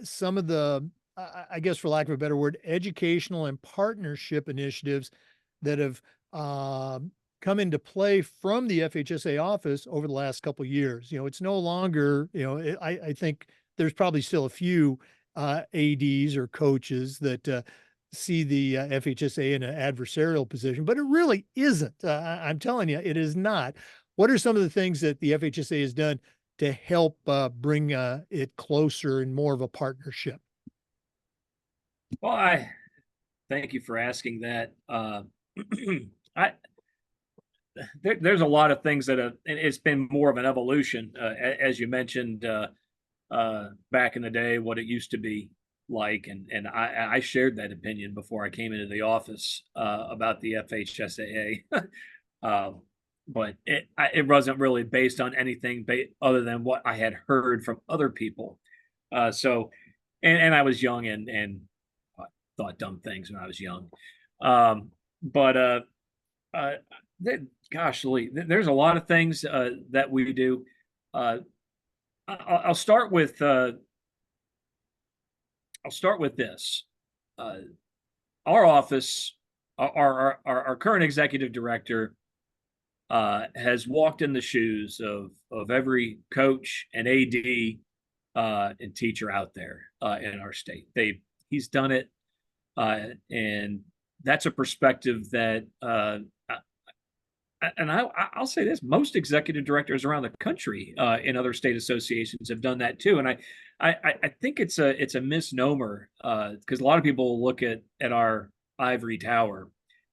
some of the, I guess, for lack of a better word, educational and partnership initiatives that have come into play from the FHSA office over the last couple of years. It's no longer, I think there's probably still a few ADs or coaches that see the FHSA in an adversarial position, but it really isn't. I'm telling you, it is not. What are some of the things that the FHSA has done to help bring it closer and more of a partnership? Well, I thank you for asking that. I there's a lot of things that have, and it's been more of an evolution, as you mentioned, back in the day, what it used to be like, and I shared that opinion before I came into the office about the FHSAA. But it wasn't really based on anything other than what I had heard from other people. So, and I was young and thought dumb things when I was young. But uh, gosh, Lee, there's a lot of things that we do. I'll start with this. Our office, our current executive director, has walked in the shoes of every coach and AD and teacher out there in our state. He's done it, and that's a perspective that. And I'll say this: most executive directors around the country in other state associations have done that too. And I think it's a misnomer because a lot of people look at our ivory tower,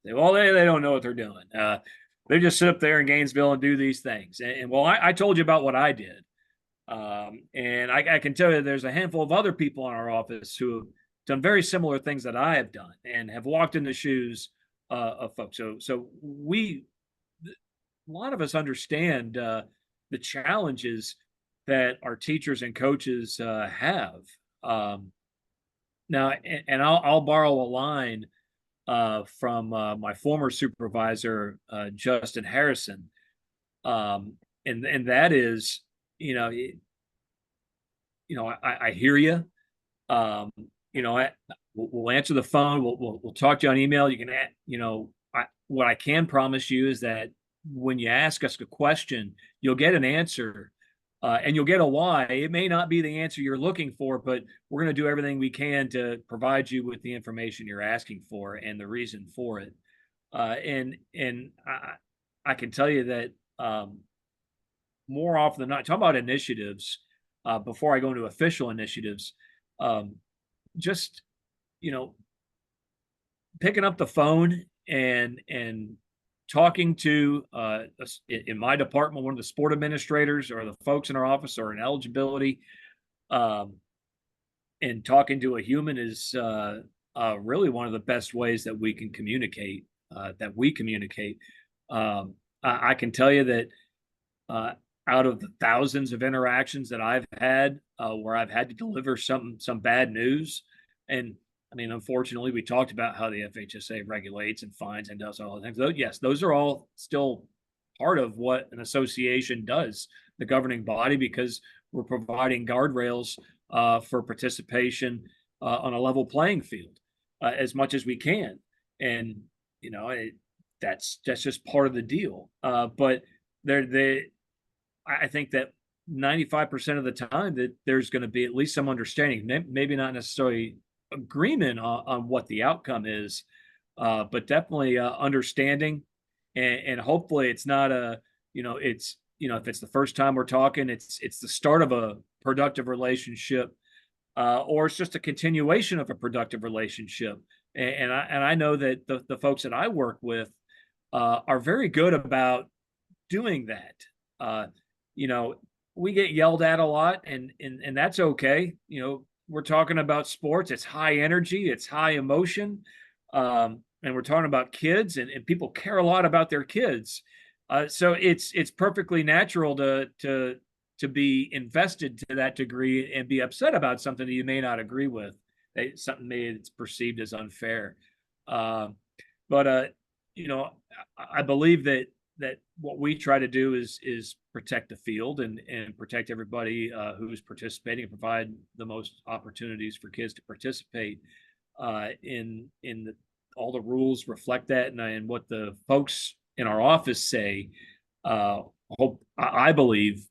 say, well, they don't know what they're doing. They just sit up there in Gainesville and do these things. And well, I told you about what I did. And I can tell you there's a handful of other people in our office who have done very similar things that I have done and have walked in the shoes of folks. So a lot of us understand the challenges that our teachers and coaches have. Now, and I'll borrow a line from my former supervisor, Justin Harrison, and that is, I hear you. We'll answer the phone. We'll talk to you on email. You can, what I can promise you is that when you ask us a question, you'll get an answer, and you'll get a why. It may not be the answer you're looking for, but we're going to do everything we can to provide you with the information you're asking for and the reason for it. And I can tell you that more often than not, talking about initiatives, before I go into official initiatives, just picking up the phone and talking to in my department, one of the sport administrators or the folks in our office or an eligibility, and talking to a human is really one of the best ways that we can communicate. I can tell you that out of the thousands of interactions that I've had where I've had to deliver some bad news, and I mean, unfortunately, we talked about how the FHSA regulates and fines and does all the things. Yes, those are all still part of what an association does, the governing body, because we're providing guardrails for participation on a level playing field as much as we can. And, that's just part of the deal. But I think that 95% of the time that there's going to be at least some understanding, maybe not necessarily agreement on what the outcome is, but definitely understanding, and hopefully it's not if it's the first time we're talking, it's the start of a productive relationship, or it's just a continuation of a productive relationship. And I know that the folks that I work with are very good about doing that. We get yelled at a lot, and that's okay. We're talking about sports. It's high energy. It's high emotion. And we're talking about kids, and people care a lot about their kids. So it's perfectly natural to be invested to that degree and be upset about something that you may not agree with, something that's perceived as unfair. But I believe that what we try to do is protect the field and protect everybody who's participating and provide the most opportunities for kids to participate all the rules reflect that, and what the folks in our office say, I believe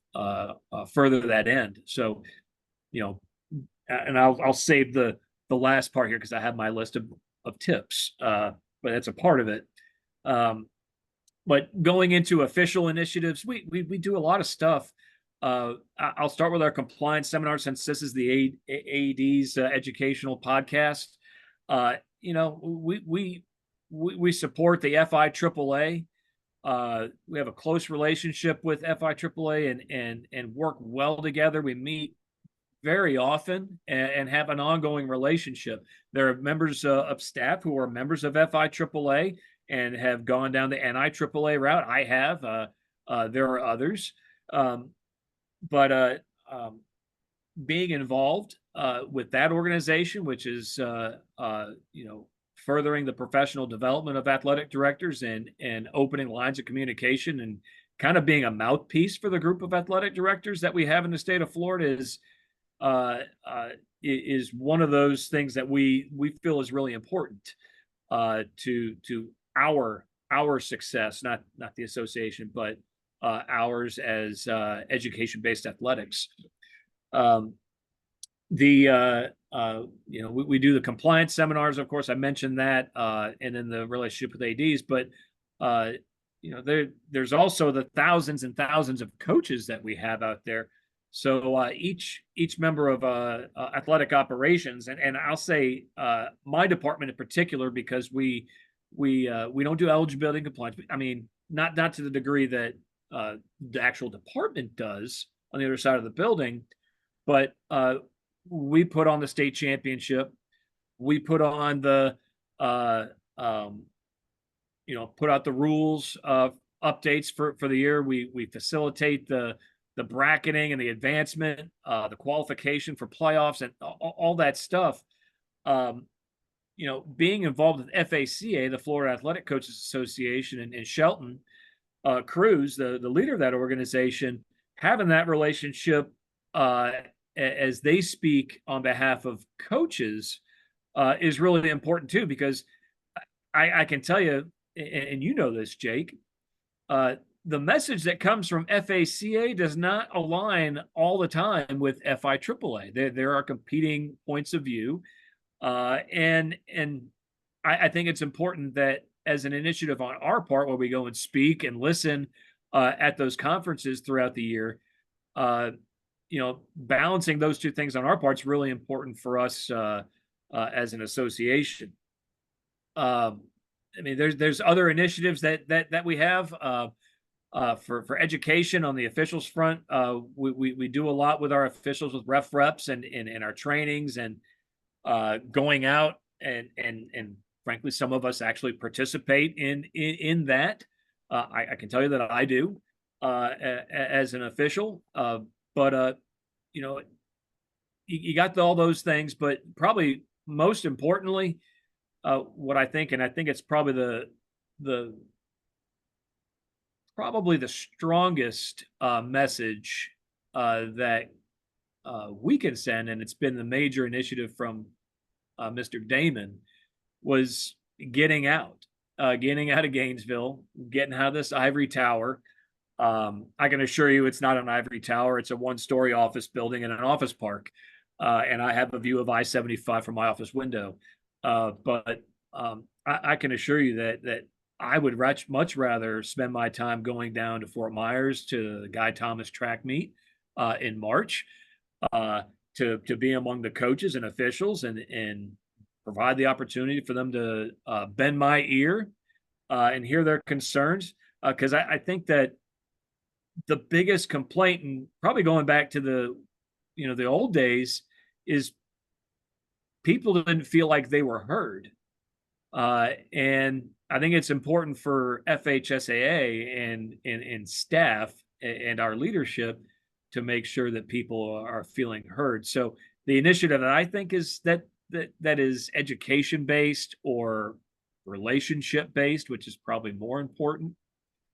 further that end. So, and I'll save the last part here because I have my list of tips, but that's a part of it. But going into official initiatives, we do a lot of stuff. I'll start with our compliance seminar since this is the AED's educational podcast. You know, we support the FIAAA. We have a close relationship with FIAAA and work well together. We meet very often and have an ongoing relationship. There are members of staff who are members of FIAAA and have gone down the NIAAA route. I have. There are others. But being involved with that organization, which is furthering the professional development of athletic directors and opening lines of communication and kind of being a mouthpiece for the group of athletic directors that we have in the state of Florida is one of those things that we feel is really important to our success, not the association, but ours as education-based athletics. We do the compliance seminars, of course, I mentioned that, and then the relationship with ADs, but there's also the thousands and thousands of coaches that we have out there. So each member of athletic operations, and I'll say my department in particular, because we don't do eligibility and compliance. I mean, not to the degree that the actual department does on the other side of the building, but we put on the state championship. We put on the put out the rules updates for the year. We facilitate the bracketing and the advancement, the qualification for playoffs, and all that stuff. Being involved with FHSAA, the Florida Athletic Coaches Association, and Shelton Cruz, the leader of that organization, having that relationship as they speak on behalf of coaches is really important too, because I can tell you, and you know this, Jake, the message that comes from FHSAA does not align all the time with FIAAA. There are competing points of view, and I think it's important that as an initiative on our part, where we go and speak and listen at those conferences throughout the year, balancing those two things on our part is really important for us as an association. I mean, there's other initiatives that we have for education on the officials front. We do a lot with our officials with reps and our trainings and going out and frankly, some of us actually participate in that. I can tell you that I do as an official. But you got all those things, but probably most importantly, what I think, and I think it's probably the strongest message that we can send, and it's been the major initiative from Mr. Damon, was getting out of Gainesville, getting out of this ivory tower. I can assure you it's not an ivory tower. It's a one-story office building in an office park. And I have a view of I-75 from my office window. But I can assure you that I would much rather spend my time going down to Fort Myers to the Guy Thomas track meet in March to be among the coaches and officials and provide the opportunity for them to bend my ear and hear their concerns. Because I think that the biggest complaint, and probably going back to the old days, is people didn't feel like they were heard. And I think it's important for FHSAA and staff and our leadership to make sure that people are feeling heard. So the initiative that I think is that is education based or relationship based, which is probably more important,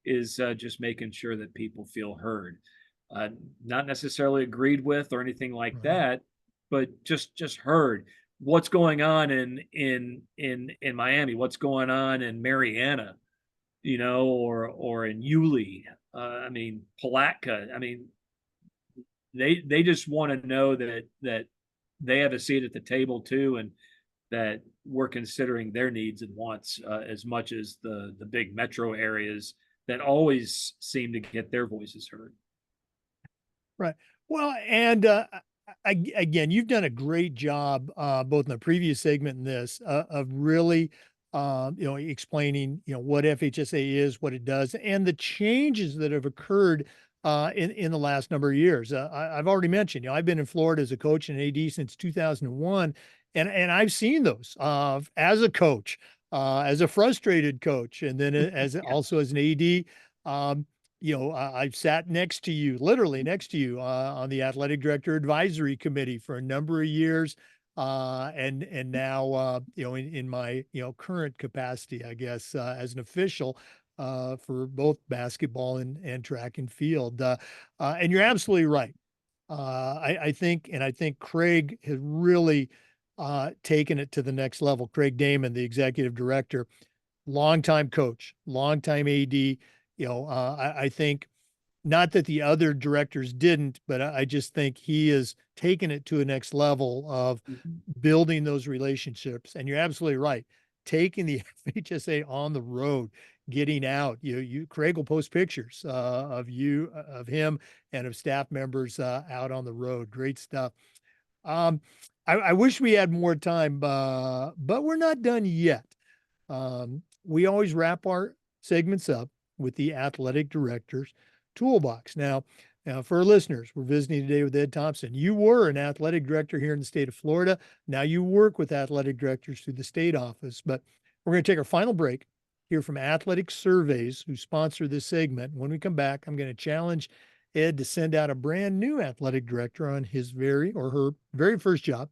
is just making sure that people feel heard, not necessarily agreed with or anything like that, but just heard. What's going on in Miami? What's going on in Mariana? Or in Yulee? I mean, Palatka. I mean, they just want to know that they have a seat at the table too, and that we're considering their needs and wants as much as the big metro areas that always seem to get their voices heard. Right. Well, and again, you've done a great job, both in the previous segment and this, of really, explaining, what FHSA is, what it does, and the changes that have occurred in the last number of years. I've already mentioned, I've been in Florida as a coach and AD since 2001, and I've seen those as a coach, as a frustrated coach, and then as also as an AD. I've sat next to you, literally next to you, on the athletic director advisory committee for a number of years. And now, in my, current capacity, I guess, as an official, for both basketball and track and field. And you're absolutely right. I think Craig has really, taken it to the next level. Craig Damon, the executive director, longtime coach, longtime AD. I think not that the other directors didn't, but I just think he has taken it to a next level of building those relationships. And you're absolutely right. Taking the FHSA on the road, getting out. Craig will post pictures of him and of staff members out on the road. Great stuff. I wish we had more time, but we're not done yet. We always wrap our segments up with the athletic director's toolbox. Now, for our listeners, we're visiting today with Ed Thompson. You were an athletic director here in the state of Florida. Now you work with athletic directors through the state office, but we're going to take our final break, hear from Athletic Surveys, who sponsor this segment. When we come back, I'm going to challenge Ed to send out a brand new athletic director on his her very first job,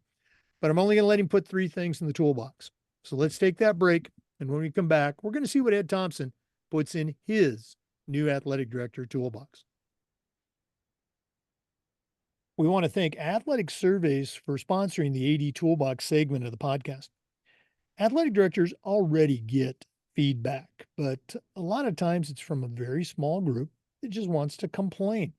but I'm only going to let him put 3 things in the toolbox. So let's take that break. And when we come back, we're going to see what Ed Thompson puts in his new athletic director toolbox. We want to thank Athletic Surveys for sponsoring the AD Toolbox segment of the podcast. Athletic directors already get feedback, but a lot of times it's from a very small group that just wants to complain.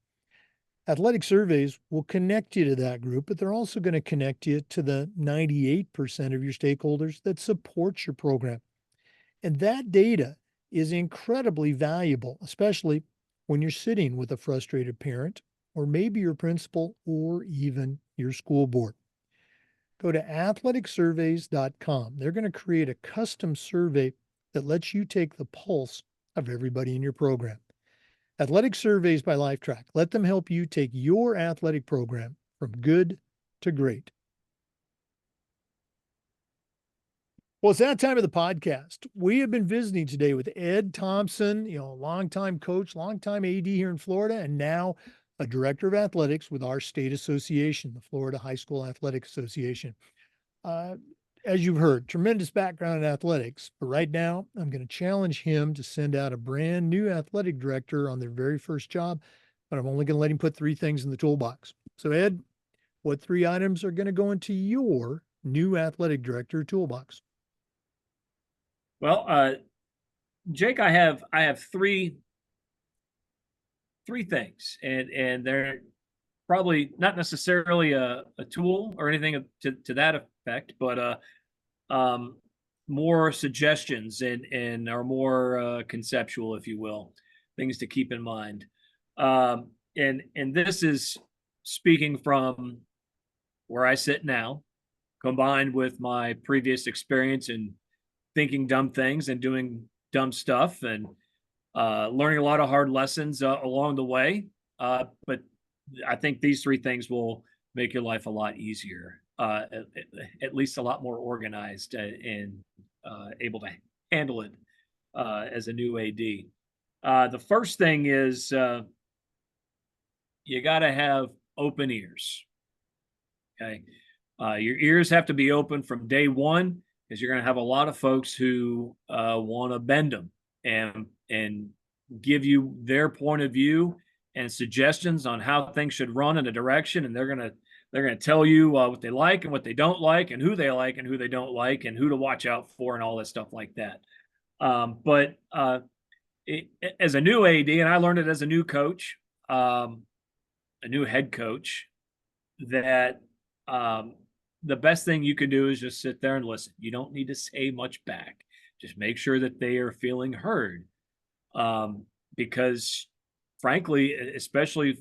Athletic Surveys will connect you to that group, but they're also going to connect you to the 98% of your stakeholders that support your program. And that data is incredibly valuable, especially when you're sitting with a frustrated parent, or maybe your principal, or even your school board. Go to athleticsurveys.com. They're going to create a custom survey that lets you take the pulse of everybody in your program. Athletic Surveys by LifeTrack. Let them help you take your athletic program from good to great. Well, it's that time of the podcast. We have been visiting today with Ed Thompson, longtime coach, longtime AD here in Florida, and now a director of athletics with our state association, the Florida High School Athletic Association. As you've heard, tremendous background in athletics, but right now I'm going to challenge him to send out a brand new athletic director on their very first job, but I'm only going to let him put 3 things in the toolbox. So Ed, what 3 items are going to go into your new athletic director toolbox? Well, Jake, I have 3 things, and they're probably not necessarily a tool or anything to that effect, but more suggestions and are more conceptual, if you will, things to keep in mind. And this is speaking from where I sit now, combined with my previous experience in thinking dumb things and doing dumb stuff, and learning a lot of hard lessons along the way. But I think these 3 things will make your life a lot easier, at least a lot more organized and able to handle it as a new AD. The first thing is you got to have open ears. Okay. Your ears have to be open from day one, because you're going to have a lot of folks who want to bend them and give you their point of view and suggestions on how things should run in a direction, and they're going to tell you what they like and what they don't like, and who they like and who they don't like, and who to watch out for, and all that stuff like that. But as a new AD, and I learned it as a new coach, a new head coach, that the best thing you can do is just sit there and listen. You don't need to say much back. Just make sure that they are feeling heard. Because frankly, especially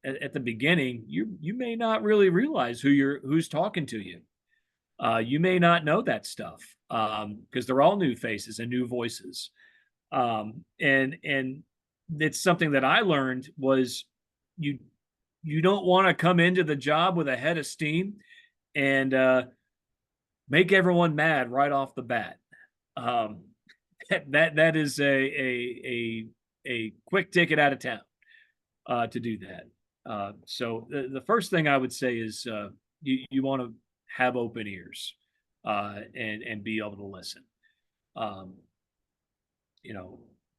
at the beginning, you may not really realize who's talking to you. You may not know that stuff because they're all new faces and new voices. And it's something that I learned was you don't want to come into the job with a head of steam and make everyone mad right off the bat. That is a quick ticket out of town to do that. So the first thing I would say is you want to have open ears and be able to listen.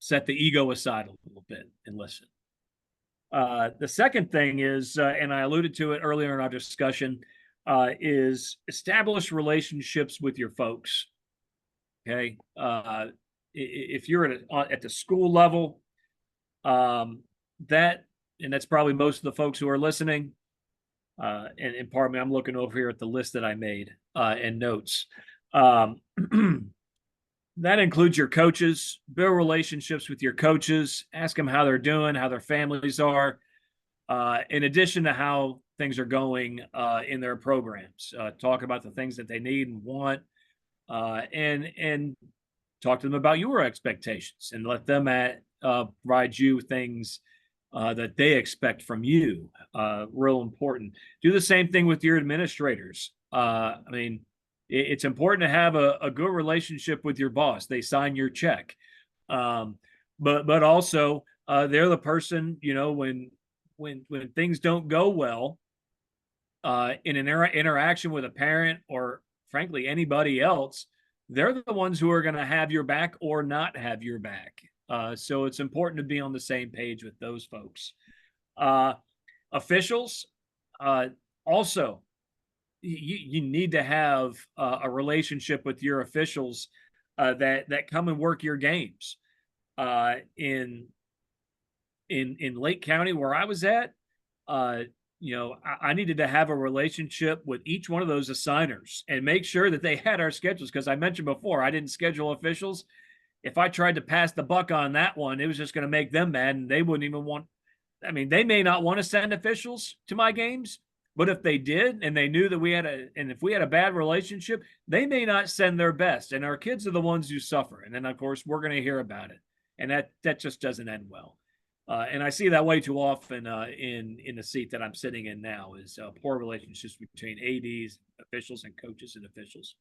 Set the ego aside a little bit and listen. The second thing is, and I alluded to it earlier in our discussion, is establish relationships with your folks. Okay. If you're at the school level, and that's probably most of the folks who are listening. And pardon me, I'm looking over here at the list that I made and notes. That includes your coaches. Build relationships with your coaches. Ask them how they're doing, how their families are, in addition to how things are going in their programs. Talk about the things that they need and want, and talk to them about your expectations and let them provide you things that they expect from you. Real important. Do the same thing with your administrators. I mean, it's important to have a good relationship with your boss. They sign your check. But also they're the person, when things don't go well in an interaction with a parent or frankly anybody else, they're the ones who are going to have your back or not have your back. So it's important to be on the same page with those folks. Officials, also, you need to have a relationship with your officials that come and work your games. In Lake County, where I was at, I needed to have a relationship with each one of those assigners and make sure that they had our schedules. Because I mentioned before, I didn't schedule officials. If I tried to pass the buck on that one, it was just going to make them mad, and they wouldn't even want. I mean, they may not want to send officials to my games, but if they did, and they knew that if we had a bad relationship, they may not send their best. And our kids are the ones who suffer. And then, of course, we're going to hear about it, and that just doesn't end well. And I see that way too often in the seat that I'm sitting in now is poor relationships between ADs, officials, and coaches and officials.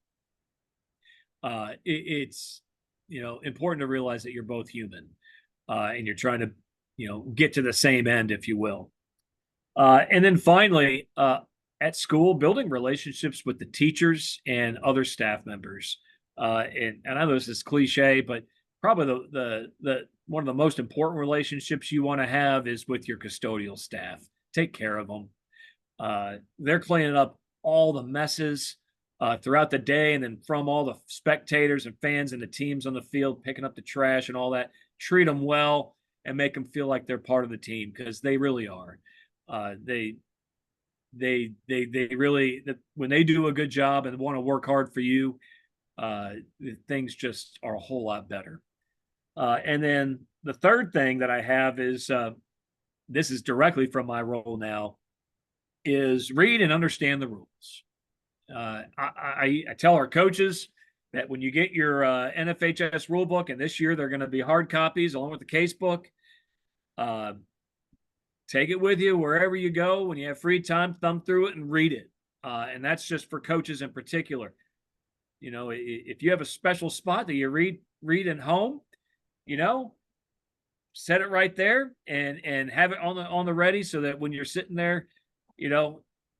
It's important to realize that you're both human and you're trying to get to the same end, if you will. And then finally, at school, building relationships with the teachers and other staff members. And I know this is cliche, but probably the one of the most important relationships you want to have is with your custodial staff. Take care of them. They're cleaning up all the messes throughout the day, and then from all the spectators and fans and the teams on the field, picking up the trash and all that. Treat them well and make them feel like they're part of the team, because they really are. They really, when they do a good job and want to work hard for you, things just are a whole lot better. And then the third thing that I have is, this is directly from my role now, is read and understand the rules. I tell our coaches that when you get your NFHS rule book, and this year they're going to be hard copies along with the case book, take it with you wherever you go. When you have free time, thumb through it and read it. And that's just for coaches in particular. If you have a special spot that you read at home, set it right there and have it on the ready, so that when you're sitting there,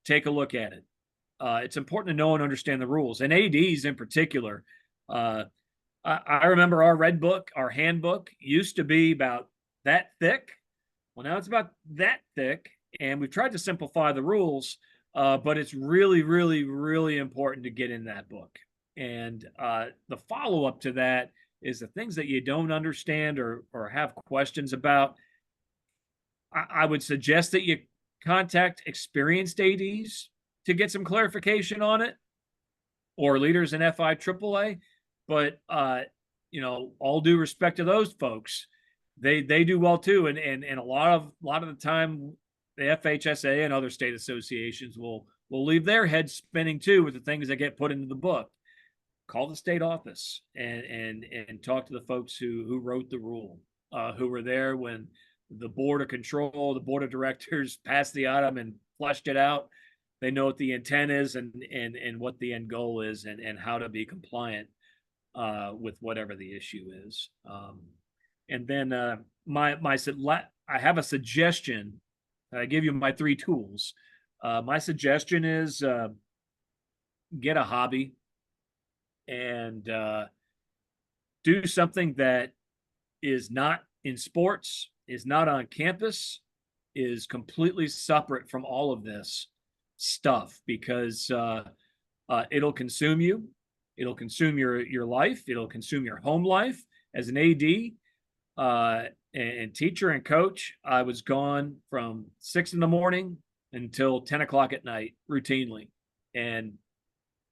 take a look at it. It's important to know and understand the rules, and ADs in particular. I remember our red book, our handbook, used to be about that thick. Well, now it's about that thick, and we've tried to simplify the rules, but it's really, really, really important to get in that book. And the follow-up to that is the things that you don't understand or have questions about. I would suggest that you contact experienced ADs to get some clarification on it, or leaders in FIAAA. But all due respect to those folks, they do well too. And a lot of the time, the FHSAA and other state associations will leave their heads spinning too with the things that get put into the book. Call the state office and talk to the folks who wrote the rule, who were there when the board of control, the board of directors passed the item and fleshed it out. They know what the intent is and what the end goal is and how to be compliant with whatever the issue is. And then I have a suggestion. I give you my 3 tools. My suggestion is get a hobby and do something that is not in sports, is not on campus, is completely separate from all of this stuff, because it'll consume you. It'll consume your life. It'll consume your home life. As an AD and teacher and coach, I was gone from 6 a.m. until 10 o'clock at night routinely. And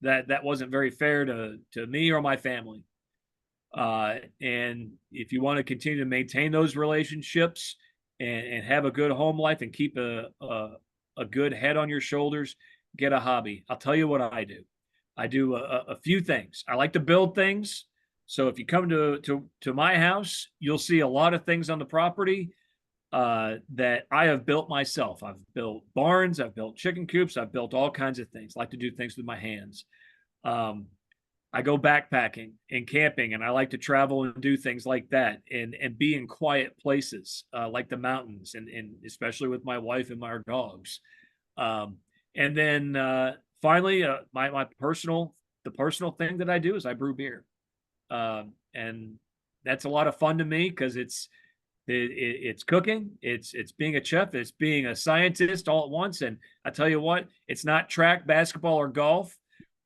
that wasn't very fair to me or my family. And if you want to continue to maintain those relationships and have a good home life and keep a good head on your shoulders, get a hobby. I'll tell you what I do. I do a few things. I like to build things. So if you come to my house, you'll see a lot of things on the property that I have built myself. I've built barns, I've built chicken coops, I've built all kinds of things. I like to do things with my hands. I go backpacking and camping, and I like to travel and do things like that and be in quiet places like the mountains and especially with my wife and my dogs. And then finally, the personal thing that I do is I brew beer. And that's a lot of fun to me because it's cooking, it's being a chef, it's being a scientist all at once. And I tell you what, it's not track, basketball, or golf,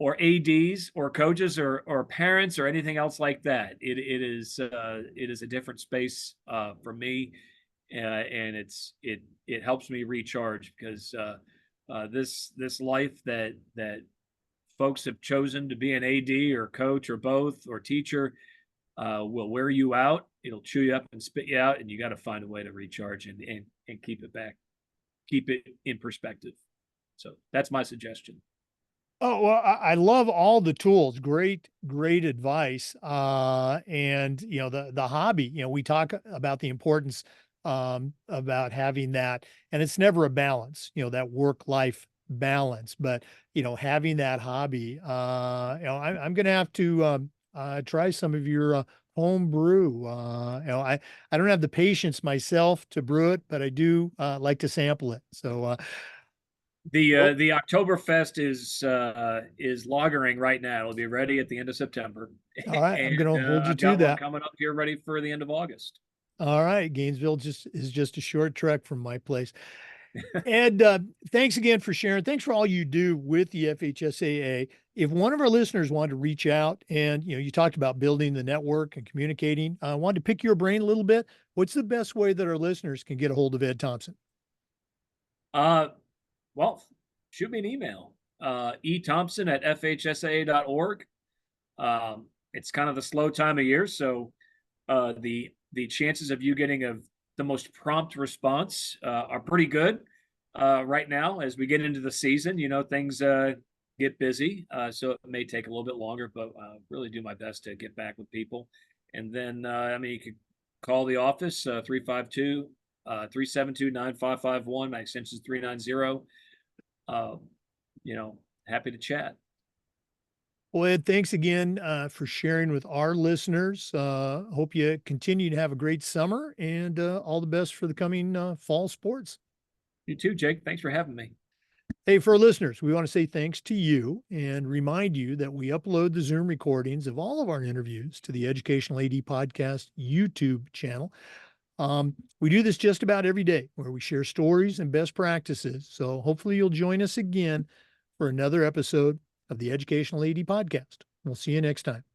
or ADs, or coaches, or parents, or anything else like that. It is a different space for me, and it helps me recharge because this life that folks have chosen to be an AD or coach or both or teacher will wear you out. It'll chew you up and spit you out, and you got to find a way to recharge and keep it in perspective. So that's my suggestion. Oh, well, I love all the tools. Great advice. And the hobby, we talk about the importance about having that, and it's never a balance, that work-life balance, but having that hobby, I'm going to have to try some of your home brew. I don't have the patience myself to brew it, but I do like to sample it. So the Oktoberfest is lagering right now. It'll be ready at the end of September. All right, I'm going to hold you I've to got that. one coming up here ready for the end of August. All right, Gainesville is just a short trek from my place. Ed, thanks again for sharing. Thanks for all you do with the FHSAA. If one of our listeners wanted to reach out and, you talked about building the network and communicating, I wanted to pick your brain a little bit. What's the best way that our listeners can get a hold of Ed Thompson? Well, shoot me an email, ethompson@fhsaa.org. It's kind of the slow time of year, so the chances of you getting the most prompt response are pretty good right now. As we get into the season, things get busy, so it may take a little bit longer, but really do my best to get back with people. And then, you could call the office, 352-372-9551. My extension is 390. Happy to chat. Well, Ed, thanks again for sharing with our listeners. Hope you continue to have a great summer and all the best for the coming fall sports. You too, Jake. Thanks for having me. Hey, for our listeners, we want to say thanks to you and remind you that we upload the Zoom recordings of all of our interviews to the Educational AD Podcast YouTube channel. We do this just about every day where we share stories and best practices. So hopefully you'll join us again for another episode of the Educational AD Podcast. We'll see you next time.